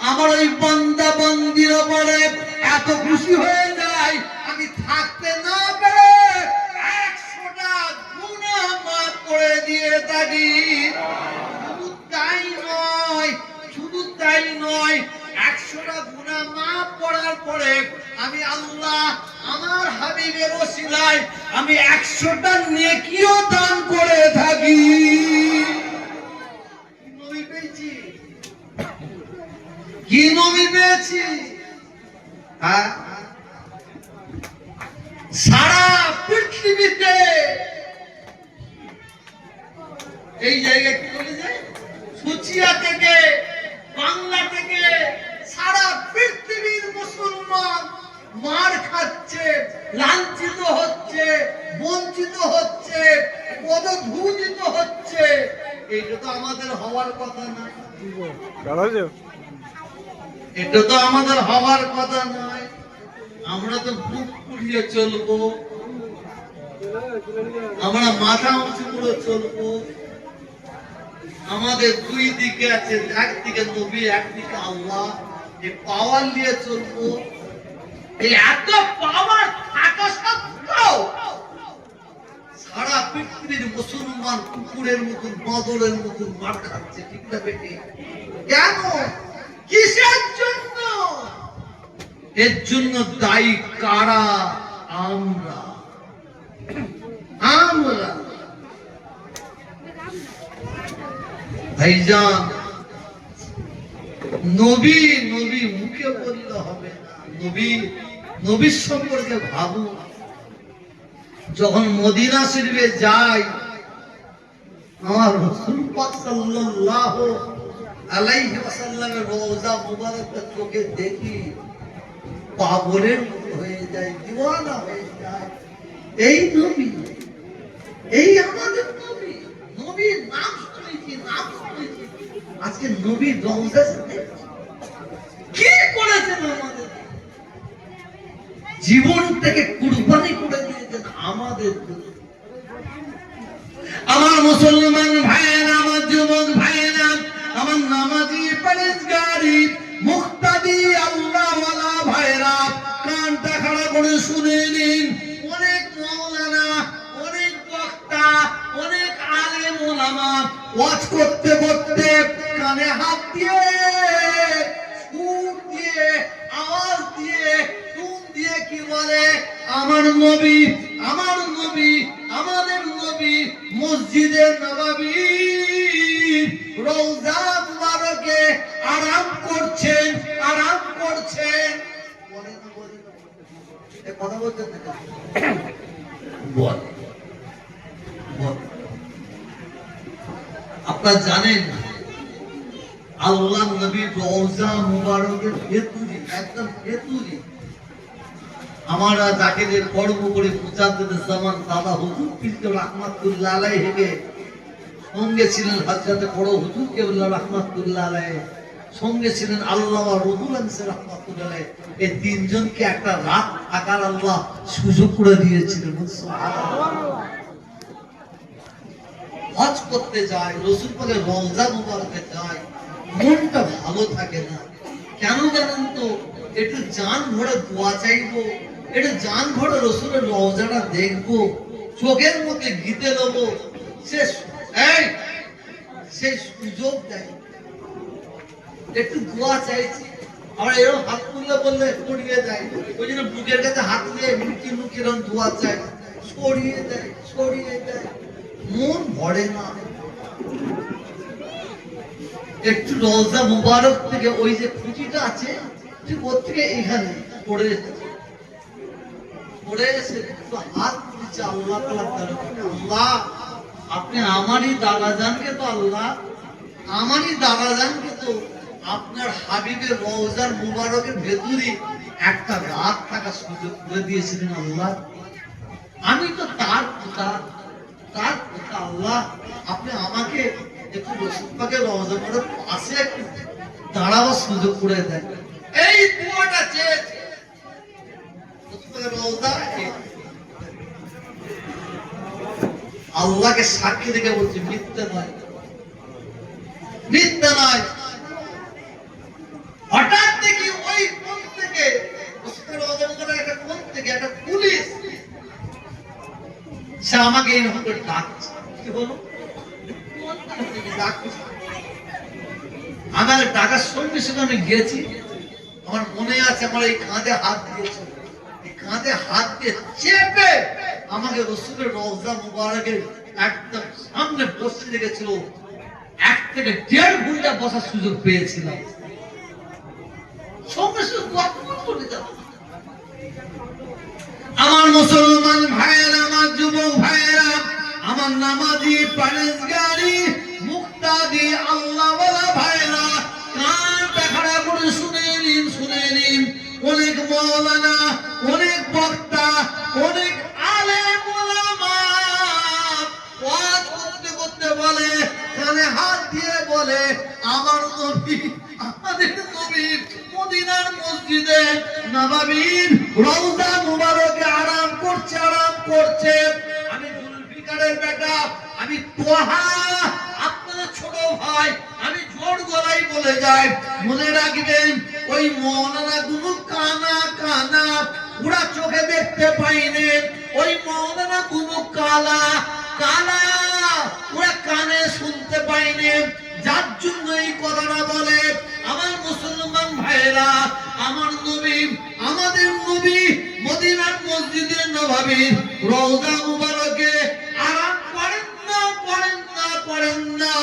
আমার ওই বান্দা বান্দির উপরে এত খুশি হয়ে যায়, আমি থাকতে না পেরে 100টা গুনাহ মাফ করে দিয়ে থাকি। শুধু তাই নয় 100টা গুনাহ মাফ করার পরে আমি আল্লাহ আমার হাবিবের ওসিলায় আমি 100টা নেকিও দান করে থাকি। কি নবী পেয়েছি? সারা পৃথিবীতে এই জায়গায় কি বলে যায়, সুচিয়া থেকে, বাংলা থেকে সারা পৃথিবীর মুসলমান মার খাচ্ছে, লাঞ্ছিত হচ্ছে, বঞ্চিত হচ্ছে, পদধূলিত হচ্ছে। এইটা তো আমাদের হওয়ার কথা না। এটা তো আমাদের হওয়ার কথা নয়। আমরা তো বুক পুড়িয়ে চলবো, আমরা মাথা উঁচু করে চলবো। আমাদের 2 দিকে আছে, একদিকে নবী, একদিকে আল্লাহ। এই পাওয়ার নিয়ে চলবো। এই এত পাওয়ার থাকা সত্ত্বেও সারা পৃথিবীর মুসলমান কুকুরের মতন, বাদরের মতন মার খাচ্ছে। ঠিক না বেটি? কেন? কিসের জন্য? এর জন্য দায়ী কারা? আমরা। ভাইজান, নবী নবী মুখে বললে হবে না। নবীর সম্পর্কে ভাবুন। যখন মদিনা শরীফে যাই, আমার রাসূল পাক সাল্লাল্লাহু আলাইহি ওয়াসাল্লামের রওজা মুবারকটা চোখে দেখি, পাগলের মতো হয়ে যায়, দিওয়ানা হয়ে যায়। এই নবী, এই আমাদের নবী। নবীর নাম শুনেছি, আজকে নবীর রওজা কি করেছেন আমাদের? জীবন থেকে কুরবানি করে দিয়েছেন আমাদের। আমার মুসলমান ভাইয়েরা, আমার যুবক ভাইয়েরা, আমার নামাজি পরেজগারি মুক্তাদি আল্লাহওয়ালা ভাইয়েরা, কানটা খাড়া করে শুনে নিন। অনেক মাওলানা, অনেক বক্তা, অনেক আলেম ওলামা ওয়াজ করতে করতে কানে হাত দিয়ে, সুর দিয়ে, আওয়াজ দিয়ে, টুন দিয়ে কি বলে, আমার নবী, আমার নবী, আমাদের নবী মসজিদে নববী রওজা মুবারকে আরাম করছেন, আরাম করছেন। কথা বলছেন না? বল বল। আপনারা জানেন আল্লাহ নবীর রওজা মুবারকের ভেতরে, একদম ভেতরে আমরা যাকে যে কর্ম করে মুজাদ্দিদ জামান দাদা হুজুর পীর রাহমাতুল্লাহ আলাইহি সঙ্গে ছিলেন হযরত বড় হুজুর কেবলা রাহমাতুল্লাহ আলাইহি, সঙ্গে ছিলেন আল্লামা রুহুল আমিন রাহমাতুল্লাহ আলাইহি। এই তিনজনকে একটা রাত থাকার আল্লাহ সুযোগ করে দিয়েছিলেন। সুবহানাল্লাহ। হজ করতে যায়, রাসূল পাকের রওজা মুবারকে যায়, মনটা ভালো থাকে না। কেন জানেন তো? একটু জান ভরে দোয়া চাইবো, একটু জান ভরে রাসূলের রওজাটা দেখবো, চোখের মধ্যে গীতে দেবো, সেই সুযোগ দেয়। একটু দোয়া চাইছি, আমরা এরকম হাত তুললে বললে সরিয়ে দেয়। ওই জন্য বুকের কাছে হাত দিয়ে মুখে মুখে এরকম দোয়া চাই, সরিয়ে দেয়, সরিয়ে দেয়, মন ভরে না। একটু রওজা মুবারক থেকে ওই যে খুঁটিটা আছে, ঠিক ওর থেকে এখানে পড়ে এসেছে, পড়ে এসে একটু হাত দিচ্ছে আল্লাহ তাআলার দরবারে। আল্লাহ, আপনি আমারই দাদাজানকে তো, আল্লাহ আমারই দাদাজানকে তো আপনার হাবিবের রওজার মুবারকের ভেতরে একটা রাত থাকার সুযোগ করে দিয়েছিলেন। আল্লাহ, আমি তো তার পিতা, তার পিতা। আল্লাহ, আপনি আমাকে একটু রাসূল পাকের রওজা মুবারক পাশে একটু দাঁড়াবার সুযোগ করে দেন। এই দোয়াটা চেয়েছে রাসূল পাকের রওজা। আল্লাহকে সাক্ষী রেখে বলছে, মিথ্যা নয়, মিথ্যা নয়। হঠাৎ দেখি ওই কোণ থেকে একটা কোণ থেকে একটা পুলিশ সে আমাকে এইরকম করে ডাকছে। কি হলো? আমার ডাকার সঙ্গে সঙ্গে আমি গেছি। আমার মনে আছে আমার এই কাঁধে হাত দিয়েছে, এই কাঁধে হাত দিয়ে চেপে আমাকে রাসূলের রওজা মুবারকের একদম সামনে বসে রেখেছিল। 1 থেকে 1.5 ঘন্টা বসার সুযোগ পেয়েছিলাম। সঙ্গে সঙ্গে চলে যাবো। আমার মুসলমান ভাইয়েরা, আমার যুবক ভাইয়েরা, আমার নামাজি পরেজগারি মুক্তাদি আল্লাহওয়ালা ভাইয়েরা, কানটা খাড়া করে শুনে নিন, শুনে নিন। অনেক মাওলানা, অনেক বক্তা, অনেক আলেম ওলামা ওয়াজ করতে করতে বলে, কানে হাত দিয়ে বলে, আমার নবী, আমাদের নবী মদিনার মসজিদে নববীর রওজা মুবারকে আরাম করছে, আরাম করছে। আমি জুলফিকারের বেটা, আমি তোহা, আপনাদের ছোট ভাই, আমি জোর গলায় বলে যাই, মনে রাখবেন ওই মাওলানা গুলো কানা কানা, ওরা চোখে দেখতে পাইনি। ওই মাওলানা গুলো কালা কালা, ওরা কানে শুনতে পাইনি। যার জন্য এই কথাটা বলে। আমার মুসলমান ভাইরা, আমার নবী, আমাদের নবী মদিনার মসজিদে নববীর রওজা মুবারকে আরাম করেন না, করেন না, করেন না।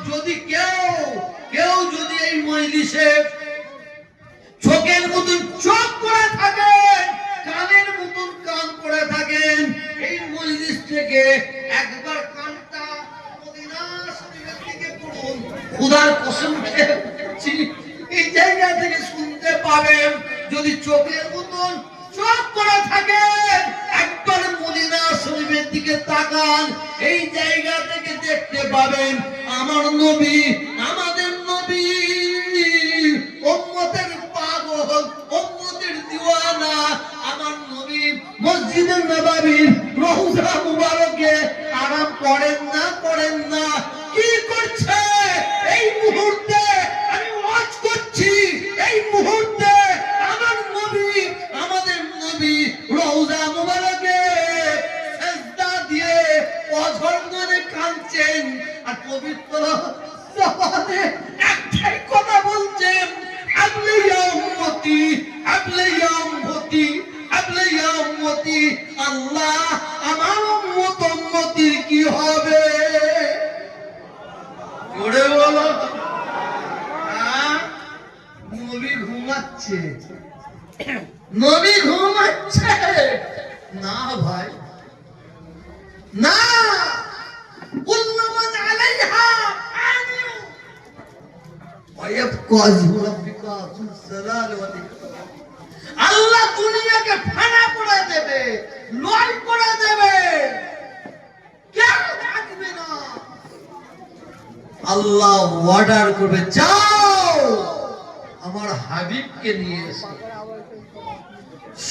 যদি কেউ যদি এই মজলিসে চোখের মতন চোখ করে থাকেন, কানের মতন কান করে থাকেন, এই মজলিস থেকে একবার কানটা মদিনার শরীফের দিকে করুন। খোদার কসম খেয়ে বলছি, এই জায়গা থেকে শুনতে পাবেন। যদি চোখের মতন চোখ করে থাকেন, একবার মদিনা শরীফের দিকে তাকান, এই জায়গা থেকে দেখতে পাবেন আমার নবী, আমাদের নবী উম্মতের পাগল, উম্মতের দিওয়ানা। আমার নবী মসজিদে নববীর রওজা মুবারকে আরাম করেন না, করেন না। কি করছে এই মুহূর্তে? আমি ওয়াজ করছি, এই মুহূর্তে আমার নবী, আমাদের নবী রওজা মুবারকে সিজদা দিয়ে অঝরমনে কাঁদছেন, আর পবিত্র জবানে একটাই কথা বলছেন, আবলে ইয়া উম্মতি, আবলে ইয়া উম্মতি, আবলে ইয়া উম্মতি। জোরে বলো। নবী ঘুমাচ্ছে, নবী ঘুমাচ্ছে না ভাই না। কুল্লু মান আলাইহা ফান ওয়া ইয়াবকা ওয়াজহু রাব্বিকা যুল জালালি ওয়াল ইকরাম। আল্লাহ দুনিয়াকে ফানা করে দেবে, লয় করে দেবে, কেউ থাকবে না। আল্লাহ অর্ডার করবে, যাও আমার হাবিবকে নিয়ে এসো।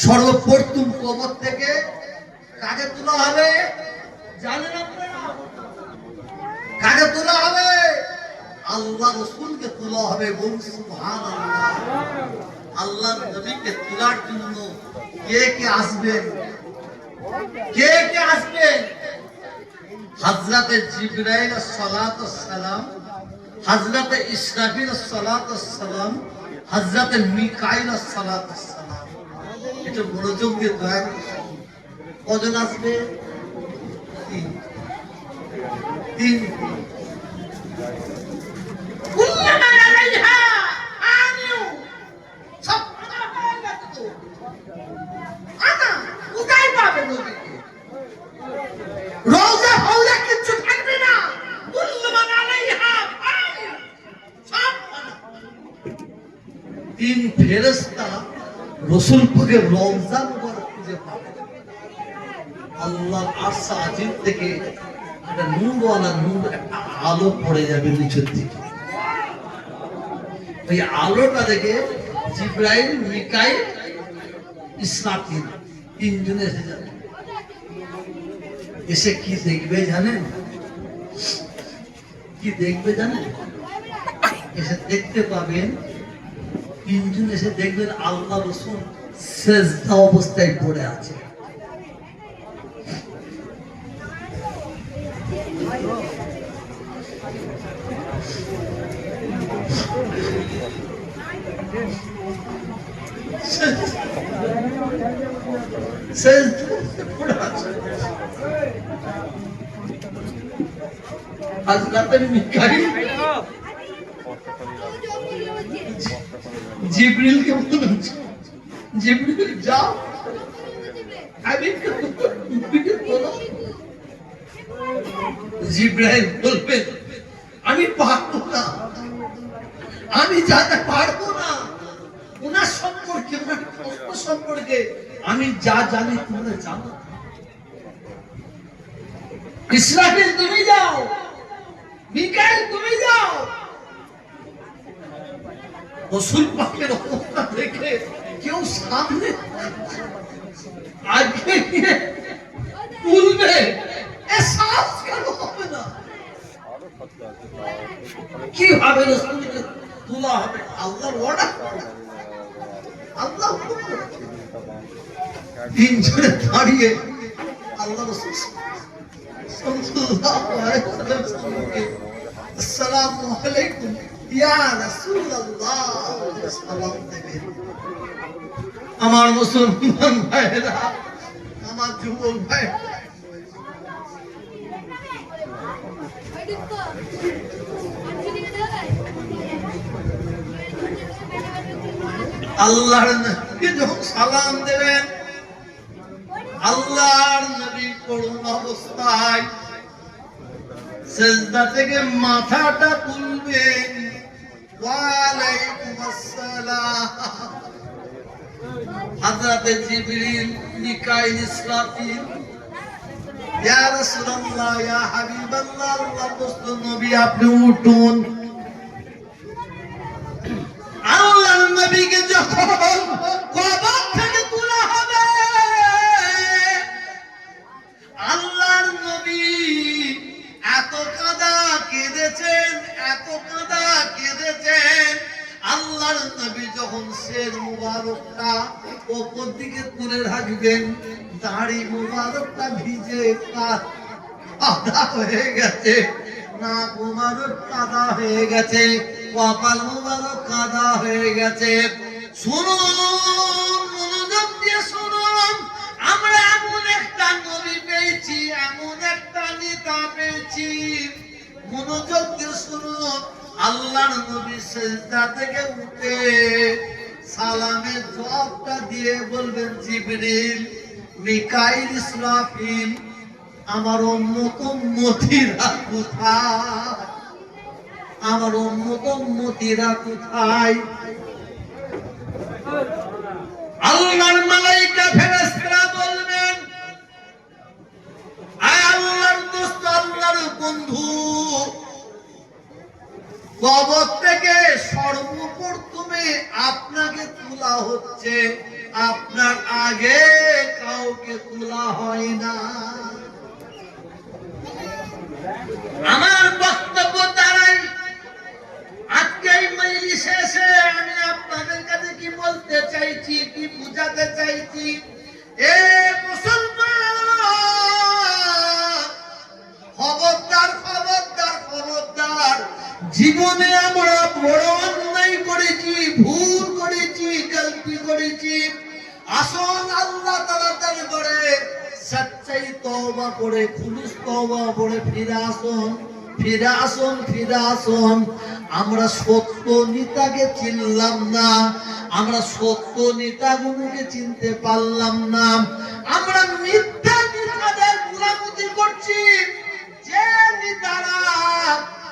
সর্বপ্রথম কবর থেকে কাকে তোলা হবে জানেন আপনারা? কাকে তোলা হবে? আল্লাহ রাসূলকে তোলা হবে। বলুন সুবহানাল্লাহ। আল্লাহর নবীকে তোলার জন্য কে কে আসবেন? কে কে আসবেন? হযরতে জিবরাইল আলাইহিস সালাম, হযরতে ইসরাফিল আলাইহিস সালাম, হযরতে মিকাইল আলাইহিস সালাম। এটা মনোযোগ দিয়ে দয়া করে কজন আসবে? তিন। কুল্লুমান আলাইহা ফানিউ। সব কথা হয়ে গেছে তো। আনা কোথায় পাবে নবীকে? রওজা হওয়া কিছু থাকবে না। কুল্লুমান আলাইহা ফানিউ। সব তিন ফেরেশতা রাসূল পাকের রওজা মুবারক খুঁজে পাবে। আল্লাহর আরশ আজিম থেকে একটা নূরওয়ালা নূর, একটা আলো পড়ে যাবে নিচের দিকে। ওই আলোটা দেখে জিবরাইল, মিকাইল, ইসরাফিল তিনজনে এসে যাবে। এসে কি দেখবে জানেন? কি দেখবে জানেন? এসে দেখতে পাবেন, তিনজন এসে দেখবেন আল্লাহ রাসূল সেজদা অবস্থায় পড়ে আছে। হযরত মিকাইল জিবরিলকে বললেন, জিবরিল যাও হাবিবকে বলো। জিবরাইল বলবেন, আমি পারবো না, আমি জানতে পারবো না ওনার সম্পর্কে, ওনার তত্ত্ব সম্পর্কে আমি যা জানি তোমরা জানো। ইসরাফিল তুমি যাও, মিকাইল তুমি যাও। রাসূল পাকের অবস্থা দেখে কেউ সামনে আগে গিয়ে তুলবে, এ সাহস কেন হবে না? কিভাবে রাসূলকে তোলা হবে? আল্লাহর অর্ডার। আল্লাহ তিনজনে দাঁড়িয়ে আল্লাহ রাসূল সাল্লাল্লাহু আলাইহি ওয়াসাল্লামকে আসসালামু আলাইকুম ইয়া রাসূলুল্লাহ সালাম দেবেন। আমার মুসলমান ভাইরা, আমার যুবক ভাই, আল্লাহর নবী যখন সালাম দেবেন, আল্লাহর নবী করুণ অবস্থায় সিজদা থেকে মাথাটা তুলবেন। ওয়া আলাইকুম আসসালাম। হযরত জিবরিল, মিকাইল, ইসরাফিল, ইয়া রাসূলুল্লাহ, ইয়া হাবিবাল্লাহ, আল্লাহর দোস্ত নবী আপনি উঠুন। আল্লাহর নবীকে যখন কবর থেকে তোলা হবে, আল্লাহর নবী এত কাঁদা কেঁদেছেন, এত কাঁদা কেঁদেছেন। আল্লাহর নবী যখন শের মুবারকটা উপর দিকে তুলে রাখবেন, দাড়ি মুবারকটা ভিজে কাদা হয়ে গেছে, নাক মুবারক কাদা হয়ে গেছে, কপাল মুবারক কাদা হয়ে গেছে। শুনুন, মনোযোগ দিয়ে শুনুন, আমরা এমন একটা নবী পেয়েছি, এমন একটা নেতা পেয়েছি, মনোযোগ দিয়ে শুনুন। আল্লাহর নবী সিজদা থেকে উঠে সালামের জবাবটা দিয়ে বলবেন, জিবরিল, মিকাইল, ইসরাফিল, আমার উম্মত উম্মতিরা কোথায়? আমার উম্মত উম্মতিরা কোথায়? আল্লাহর মালায়েকা ফেরেশতারা বলবেন, আয় আল্লাহর দোস্ত, আল্লাহর বন্ধু, কবর থেকে সর্বপ্রথমে আপনাকে তোলা হচ্ছে, আপনার আগে কাউকে তোলা হয় না। আমার বক্তব্য দ্বারাই আজকে এই মজলিসে এসে আমি আপনাদের কাছে কি বলতে চাইছি, কি বুঝাতে চাইছি, এ মুসলমান, খবরদার খবরদার খবরদার, জীবনে আমরা বড় অন্যায় করেছি, ভুল করেছি, গলতি করেছি, আসল আল্লাহ তাআলার দরবারে সচ্চাই তওবা করে, খুলুস তওবা করে ফিরে আসুন, ফিরে আসুন, ফিরে আসুন। আমরা সত্য নেতাকে চিনলাম না, আমরা সত্য নেতাগুলোকে চিনতে পারলাম না, আমরা মিথ্যা নেতাদের গোলামি করছি। যে নেতারা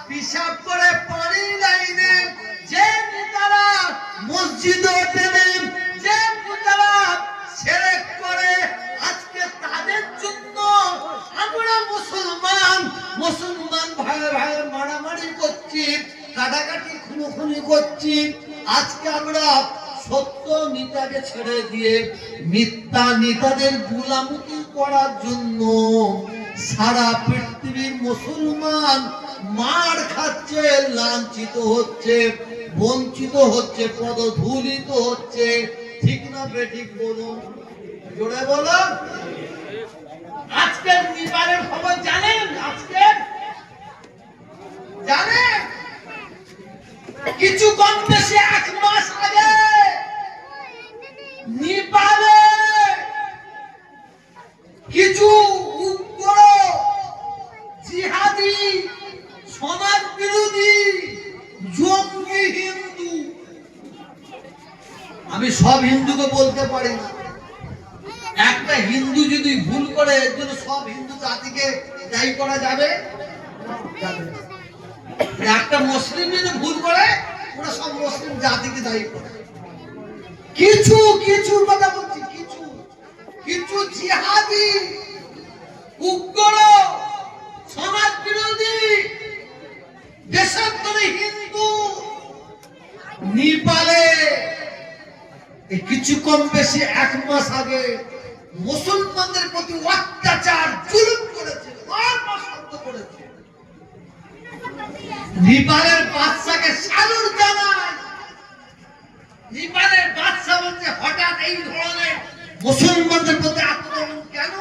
পিশাব করে পানি লাইনে, যে নেতারা মসজিদে ওঠে, যে নেতারা শিরক করে, আজকে তাদের জন্য আমরা মুসলমান মুসলমান ভাই ভাই মারামারি করছি, কাটাকাটি খুনোখুনি করছি। আজকে আমরা সত্য নেতাকে ছেড়ে দিয়ে মিথ্যা নেতাদের গোলামি করার জন্য সারা পৃথিবীর মুসলমান মার খাচ্ছে, লাঞ্ছিত হচ্ছে, বঞ্চিত হচ্ছে, পদধূলিত হচ্ছে। ঠিক না বেঠিক বলুন? জোরে বলুন। আজকের নেপালের খবর জানেন? আজকে জানেন? কিছু কম বেশি 1 মাস আগে নেপালে কিছু উগ্র জিহাদি সমাজ বিরোধী জঙ্গি হিন্দু, আমি সব হিন্দুকে বলতে পারি না, একটা হিন্দু যদি ভুল করে এর জন্য সব হিন্দু জাতিকে দায়ী করা যাবে? একটা মুসলিম যদি ভুল করে ওরা সব মুসলিম জাতিকে দায়ী করে। কিছু কিছু কথা বলছি, কিছু কিছু জিহাদি উগ্র সমাজ বিরোধী দেশান্তরী হিন্দু নেপালে কিছু কম বেশি 1 মাস আগে মুসলমানদের প্রতি অত্যাচার জুলুম করেছে, মারধর করেছে। নেপালের বাদশাকে সালুর জানায়। নেপালের বাদশা বলছে, হঠাৎ এই ধরনের মুসলমানদের প্রতি আক্রমণ কেন?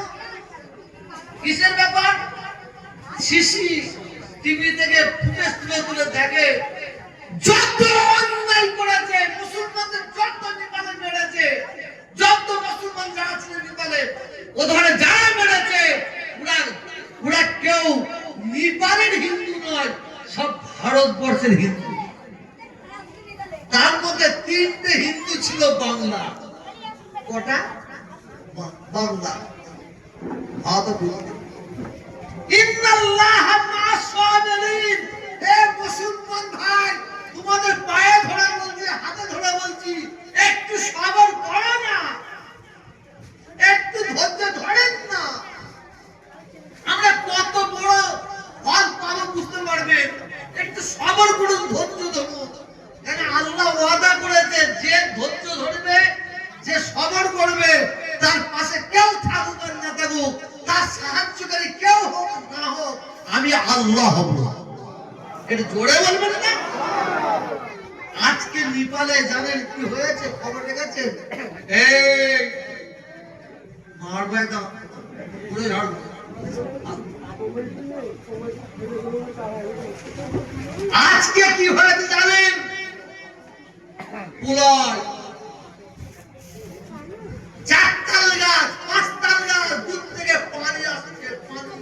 কিসের ব্যাপার? সিসি টিভি থেকে ফুটেজ তুলে দেখে, যত অন্যায় করেছে মুসলমানদের, যত নেপালে মেরেছে, যত মুসলমান যারা ছিল নেপালে, ও ধরে যারা মেরেছে ওরা কেউ নেপালের হিন্দু নয়, সব ভারতবর্ষের হিন্দু। তার মধ্যে 3টে হিন্দু ছিল বাংলা। কটা? বাংলা। ইন্নাল্লাহা মা'আস সাবিরিন। হে মুসলমান ভাই, তোমাদের পায়ে ধরে বলছি, হাতে ধরে বলছি, একটু সবর করো না, একটু ধৈর্য ধরেন না। আমরা কত বড় ফল পাবো বুঝতে পারবেন। একটু সবর করুন, ধৈর্য ধরুন। কারণ আল্লাহ ওয়াদা করেছে, যে ধৈর্য ধরবে, যে সবর করবে, তার পাশে কেউ থাকুক আর না থাকুক, তার সাহায্যকারী কেউ হোক না হোক, আমি আল্লাহ হব। এটা জোরে বলবেন না? আজকে নেপালে জানেন কি হয়েছে? খবর দেখেছেন? এই মারবে একদম পুরো ঝাড়। আজকে কি হয়েছে জানেন? পুলয় 4 তাল গাছ, 5 তাল গাছ, দূর থেকে পানি আসছে, পানি।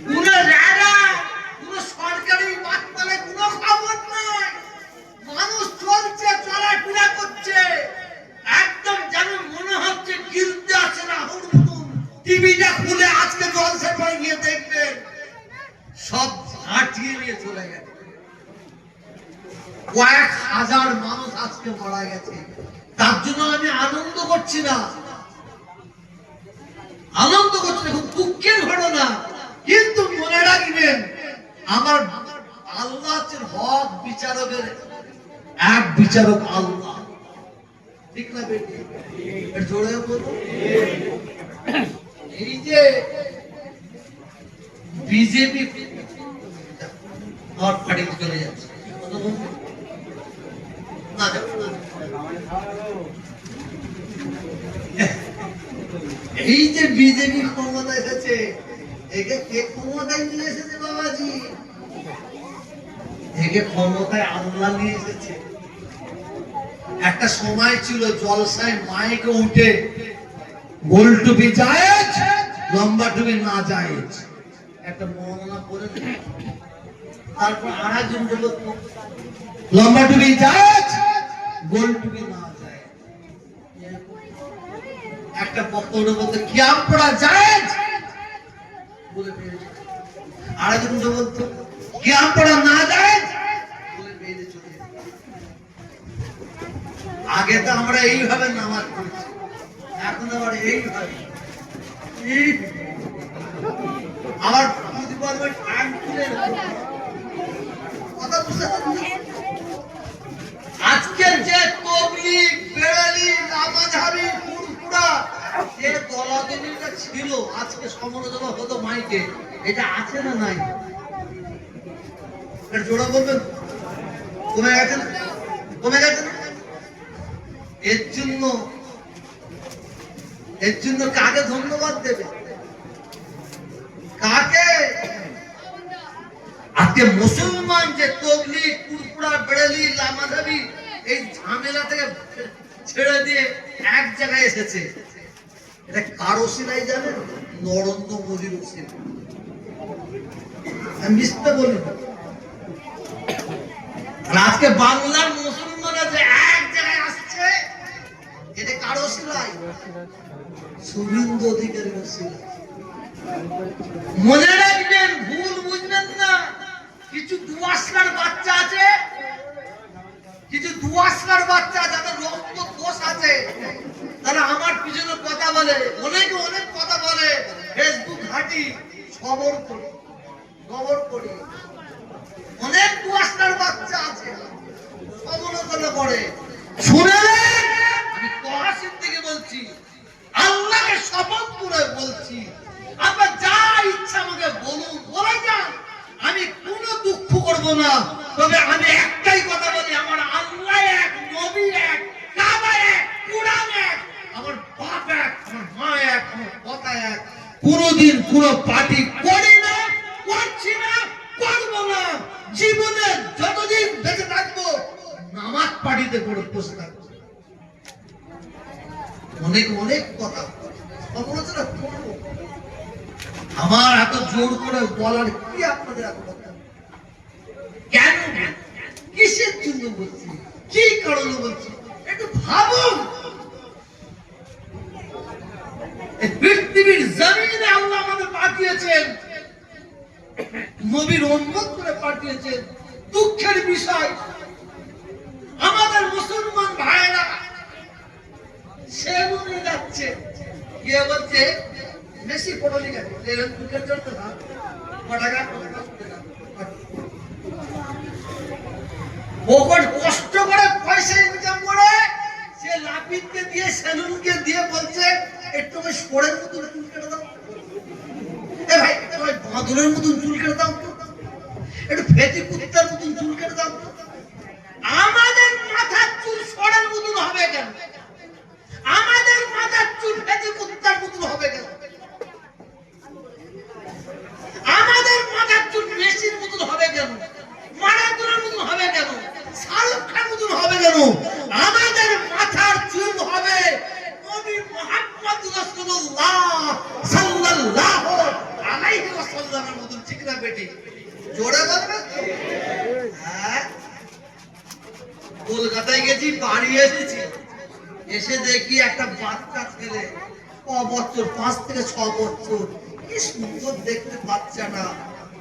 পুরো জায়গায় নিয়ে চলে গেছে। কয়েক হাজার মানুষ আজকে মারা গেছে। তার জন্য আমি আনন্দ করছি না, খুব দুঃখের ঘটনা। কিন্তু মনে রাখবেন, আমার আল্লাহ হচ্ছেন হক বিচারকের এক বিচারক আল্লাহ, ঠিক না বেটি? জোরে বলুন। এই যে বিজেপি আর পার্টি চলে যাচ্ছে, এই যে বিজেপি ক্ষমতা এসেছে, একে কে ক্ষমতায় নিয়ে এসেছে বাবাজি? একে ক্ষমতায় আল্লাহ নিয়ে এসেছে। একটা সময় ছিল জলসায় মাইকে উঠে গোল টুপি জায়েজ, লম্বা টুপি না জায়েজ, একটা বর্ণনা করে তারপর আরেকজন বলতো লম্বা টুপি জায়েজ, গোল টুপি না জায়েজ। একটা বক্তব্য বলতে কিয়াম পড়া জায়েজ বলে ফেলেছে, আরেকজন বলতো কিয়াম পড়া না জায়েজ বলে ফেলে চলে যেত। আগে তো আমরা এইভাবে নামাজ পড়ছি, এখন আবার এইভাবে। আমার কথা বুঝতে আজকের যে তবলিগ, বেড়ালি, লামাঝাবি, ফুরফুরা যে দলাদলিটা ছিল, আজকে সমালোচনা হতো মাইকে, এটা আছে না নাই? জোড়া বলবেন কমে গেছে না? কমে গেছে না? এর জন্য কাকে ধন্যবাদ দেবে? কাকে? আজকে মুসলমান যে তবলিগ, ফুরফুরা, বেড়ালি, লামাঝাবি এই ঝামেলা থেকে ছেড়ে দিয়ে এক জায়গায় এসেছে, এটা কার ওসিলায় জানেন? নরেন্দ্র মোদীর ওসিলায়। আমি মিথ্যা বলি না। আজকে বাংলার মুসলমানরা যে এক জায়গায় আসছে, এটা কার ওসিলায়? শুভেন্দু অধিকারীর ওসিলায়। মনে রাখবেন, ভুল বুঝবেন না। কিছু দুয়াশলার বাচ্চা আছে, যাদের রক্ত দোষ আছে, তারা আমার পিছনে কথা বলে, অনেকে অনেক কথা বলে, ফেসবুক ঘাঁটি, খবর করি। অনেক দুয়াশলার বাচ্চা আছে, সমালোচনা করে। শুনে আমি তহাসিন থেকে বলছি, আল্লাহকে শপথ করে বলছি, আপনার যা ইচ্ছা আমাকে বলুন, বলে যান, আমি কোনো দুঃখ করব না। তবে আমি একটাই কথা বলি, আমার আল্লাহ এক, নবী এক, কাবা এক, কুরআন এক, আমার বাপ এক, আমার মা এক, আমার কথা এক। কোনদিন কোন পার্টি করি না, করছি না, করব না। জীবনে যতদিন বেঁচে থাকবো নামাজ পার্টিতে করে বসে থাকবো। অনেক কথা সমালোচনা করবো। আমার এত জোর করে বলার কি আপনাদের এত কথা? কেন, কিসের জন্য বলছি, কি কারণে বলছি, একটু ভাবুন। পৃথিবীর জমিনে আল্লাহ আমাদের পাঠিয়েছেন, নবীর উম্মত করে পাঠিয়েছেন। দুঃখের বিষয়, আমাদের মুসলমান ভাইরা সেগুনে যাচ্ছে, কে বলছে বেশি পড়ালেখা করতে না, কষ্ট করে পয়সা ইনকাম করে সে লাপিতকে দিয়ে, সেলুনকে দিয়ে বলছে একটু স্পোরের মতন চুল কেটে দাও, এ ভাই বাঁদরের মতন চুল কেটে দাও, একটু ফেটি কুত্তার মতন চুল কেটে দাও। আমাদের মাথার চুল স্পোরের মতন হবে কেন? আমাদের মাথার চুল ফেটি কুত্তার মতন হবে কেন? আমাদের মাথার চুল মেশির মতন হবে কেন? মারাদোনার মতন হবে কেন? শাহরুখ খান মতন হবে কেন? আমাদের মাথার চুল হবে নবী মুহাম্মদ রাসূলুল্লাহ সাল্লাল্লাহু আলাইহি ওয়াসাল্লামের মতন, ঠিক না বেটি? জোরে বলবেন তো? হ্যাঁ, কলকাতায় গেছি, বাড়ি এসেছি, এসে দেখি একটা বাচ্চা ছেলে, 5 থেকে 6 বছর, কি সুন্দর দেখতে বাচ্চাটা,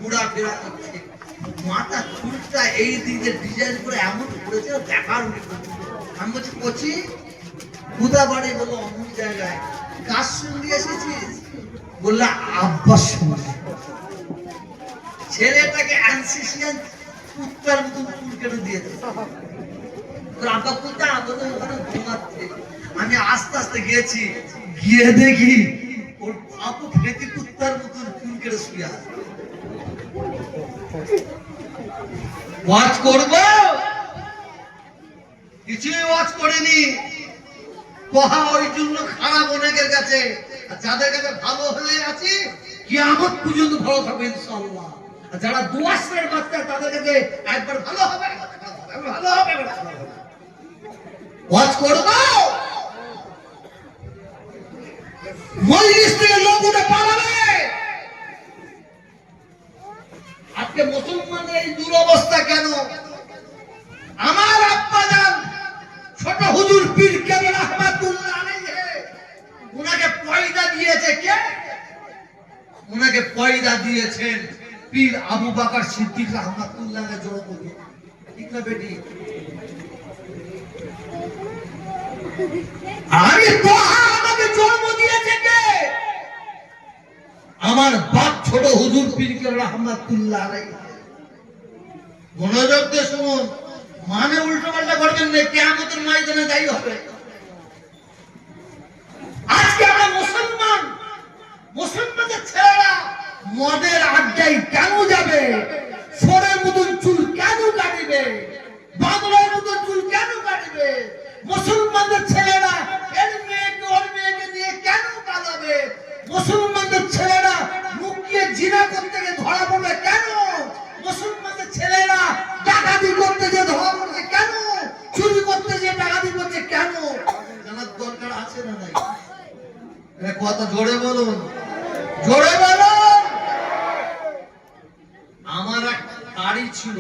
ঘোরাফেরা করছে। মাথা চুলটা এই দিকে ডিজাইন করে এমন করেছে দেখার মতো। আমি বলছি কচি খুদা বাড়ি বলো অমুক জায়গায়, কার সঙ্গে এসেছিস? বললে আব্বার সঙ্গে। ছেলেটাকে অ্যানসিসিয়ান কুত্তার মতন চুল কেটে দিয়েছে। আব্বা কুত্তা বলে ওখানে ঘুমাচ্ছে। আমি আস্তে আস্তে গেছি, গিয়ে দেখি ওর বাপু ফেটি কুত্তার মতন চুল কেটে শুয়ে আছে। ওয়াচ করবো? কিছুই ওয়াচ করিনি। কহা ওই জন্য খারাপ অনেকের কাছে, যাদের কাছে ভালো হয়ে আছি কিয়ামত পর্যন্ত ভালো থাকবে ইনশাআল্লাহ। আর যারা দুয়াশের বাচ্চা তাদের কাছে একবার ভালো হবে, ভালো হবে। ওয়াচ করবো? মজলিস থেকে লোক উঠে পালাবে। আজকে মুসলমানের এই দুরবস্থা কেন? আমার আব্বা জান ছোট হুজুর পীর কেবল রহমাতুল্লাহ আলাইহি, উনাকে পয়দা দিয়েছে কে? উনাকে পয়দা দিয়েছেন পীর আবু বকর সিদ্দিক রহমাতুল্লাহ আলাইহি। জোর বলুন ঠিক না বেটি? আমি তোহা আমাকে জন্ম দিয়েছে কে? আমার বাপ ছোট হুজুর পীর কেবল রহমাতুল্লাহ আলাইহি। মনোযোগ দিয়ে শুনুন, মানে উল্টো পাল্টা করবেন না, কিয়ামতের ময়দানে দায়ী হবে। আজকে আমরা মুসলমান, মুসলমানদের ছেলেরা মদের আড্ডায় কেন যাবে? সোরের মতন চুল কেন কাটবে? বাংলার মতন চুল কেন কাটবে? মুসলমানদের ছেলেরা এর মেয়েকে ওর মেয়েকে নিয়ে কেন পালাবে? মুসলমানদের ছেলেরা মুখিয়ে জিনা করতে গিয়ে ধরা পড়বে কেন? মুসলমানদের ছেলেরা ডাকাতি করতে গিয়ে ধরা পড়ছে কেন? চুরি করতে গিয়ে ডাকাতি করছে কেন? জানার দরকার আছে না নাই? কথা জোরে বলুন, জোরে বলুন। আমার এক গাড়ি ছিল,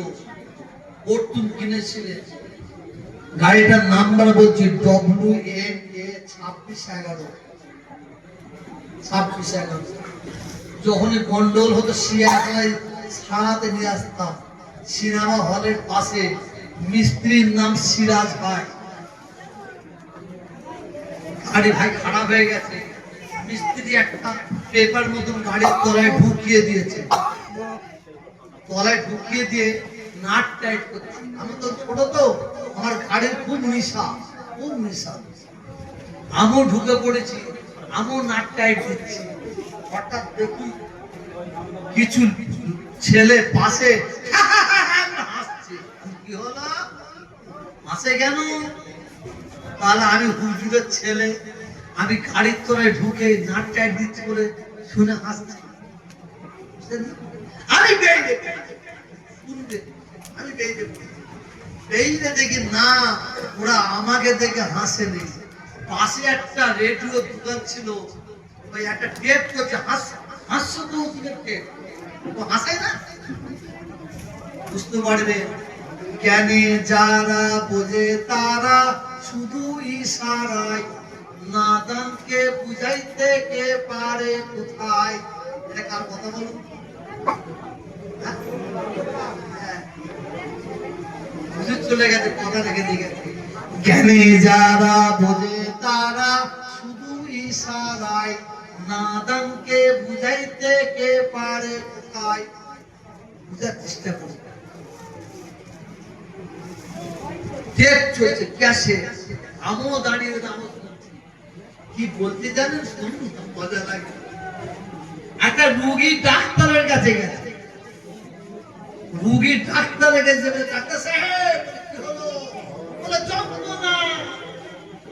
পর্তুন কিনেছিলেন। গাড়িটার নাম্বার বলছি WNA2611। যখনই গন্ডল হতো শিয়াখানায় সারাতে নিয়ে আসতাম। সিনেমা হলের পাশে মিস্ত্রির নাম সিরাজ ভাই। গাড়ি ভাই খারাপ হয়ে গেছে, মিস্ত্রি একটা পেপার মতন গাড়ির তলায় ঢুকিয়ে দিয়েছে। তলায় ঢুকিয়ে দিয়ে নাট টাইট করছে। আমি তো ছোট, তো আমার গাড়ির খুব নেশা, খুব নেশা। আমিও ঢুকে পড়েছি, আমিও নাট টাইট দিচ্ছি। হঠাৎ দেখি কিছু ছেলে পাশে হাসছে। কি হলো? হাসে কেন? তাহলে আমি হুজুরের ছেলে, আমি গাড়ির তলায় ঢুকে নাট টাইট দিচ্ছি বলে শুনে হাসছি। আমি দেখি না, ওরা আমাকে দেখে হাসে নেই। পাশে একটা রেডিও দোকান ছিল, ওই একটা টেপ করছে, হাসছো তো টেপ, হাসে না? বুঝতে পারবে জ্ঞানে যারা বোঝে তারা শুধু ইশারায়, নাদানকে বুঝাইতে কে পারে কোথায়। এটা কার কথা বলো? চলে গেছে, কথা রেখে দিয়ে গেছে। জ্ঞানে যারা বোঝে তারা শুধু ইশারায়, নাদানকে বুঝাইতে কে পারে কোথায়। বুঝার চেষ্টা করো। টেপ চলছে, ক্যাশে, আমিও দাঁড়িয়ে কি বলতে জানেন, শুনুন, মজা লাগে। একটা রোগী ডাক্তারের কাছে গেছে। রোগী ডাক্তারের কাছে যাবে, ডাক্তার সাহেব কি হলো? বলে যন্ত্রণা,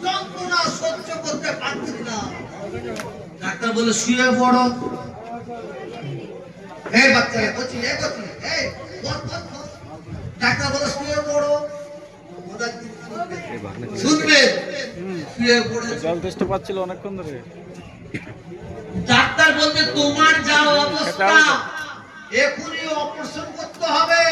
যন্ত্রণা সহ্য করতে পারছি না। ডাক্তার বলে শুয়ে পড়ো। এই বাচ্চারা বলছি, এই বলছি, এই ডাক্তার বলে শুয়ে পড়ো। শুনবে? শুয়ে পড়ে জল তেষ্টা পাচ্ছিল অনেকক্ষণ ধরে। ডাক্তার বলতে তোমার যা অবস্থা এখনই অপারেশন করতে হবে।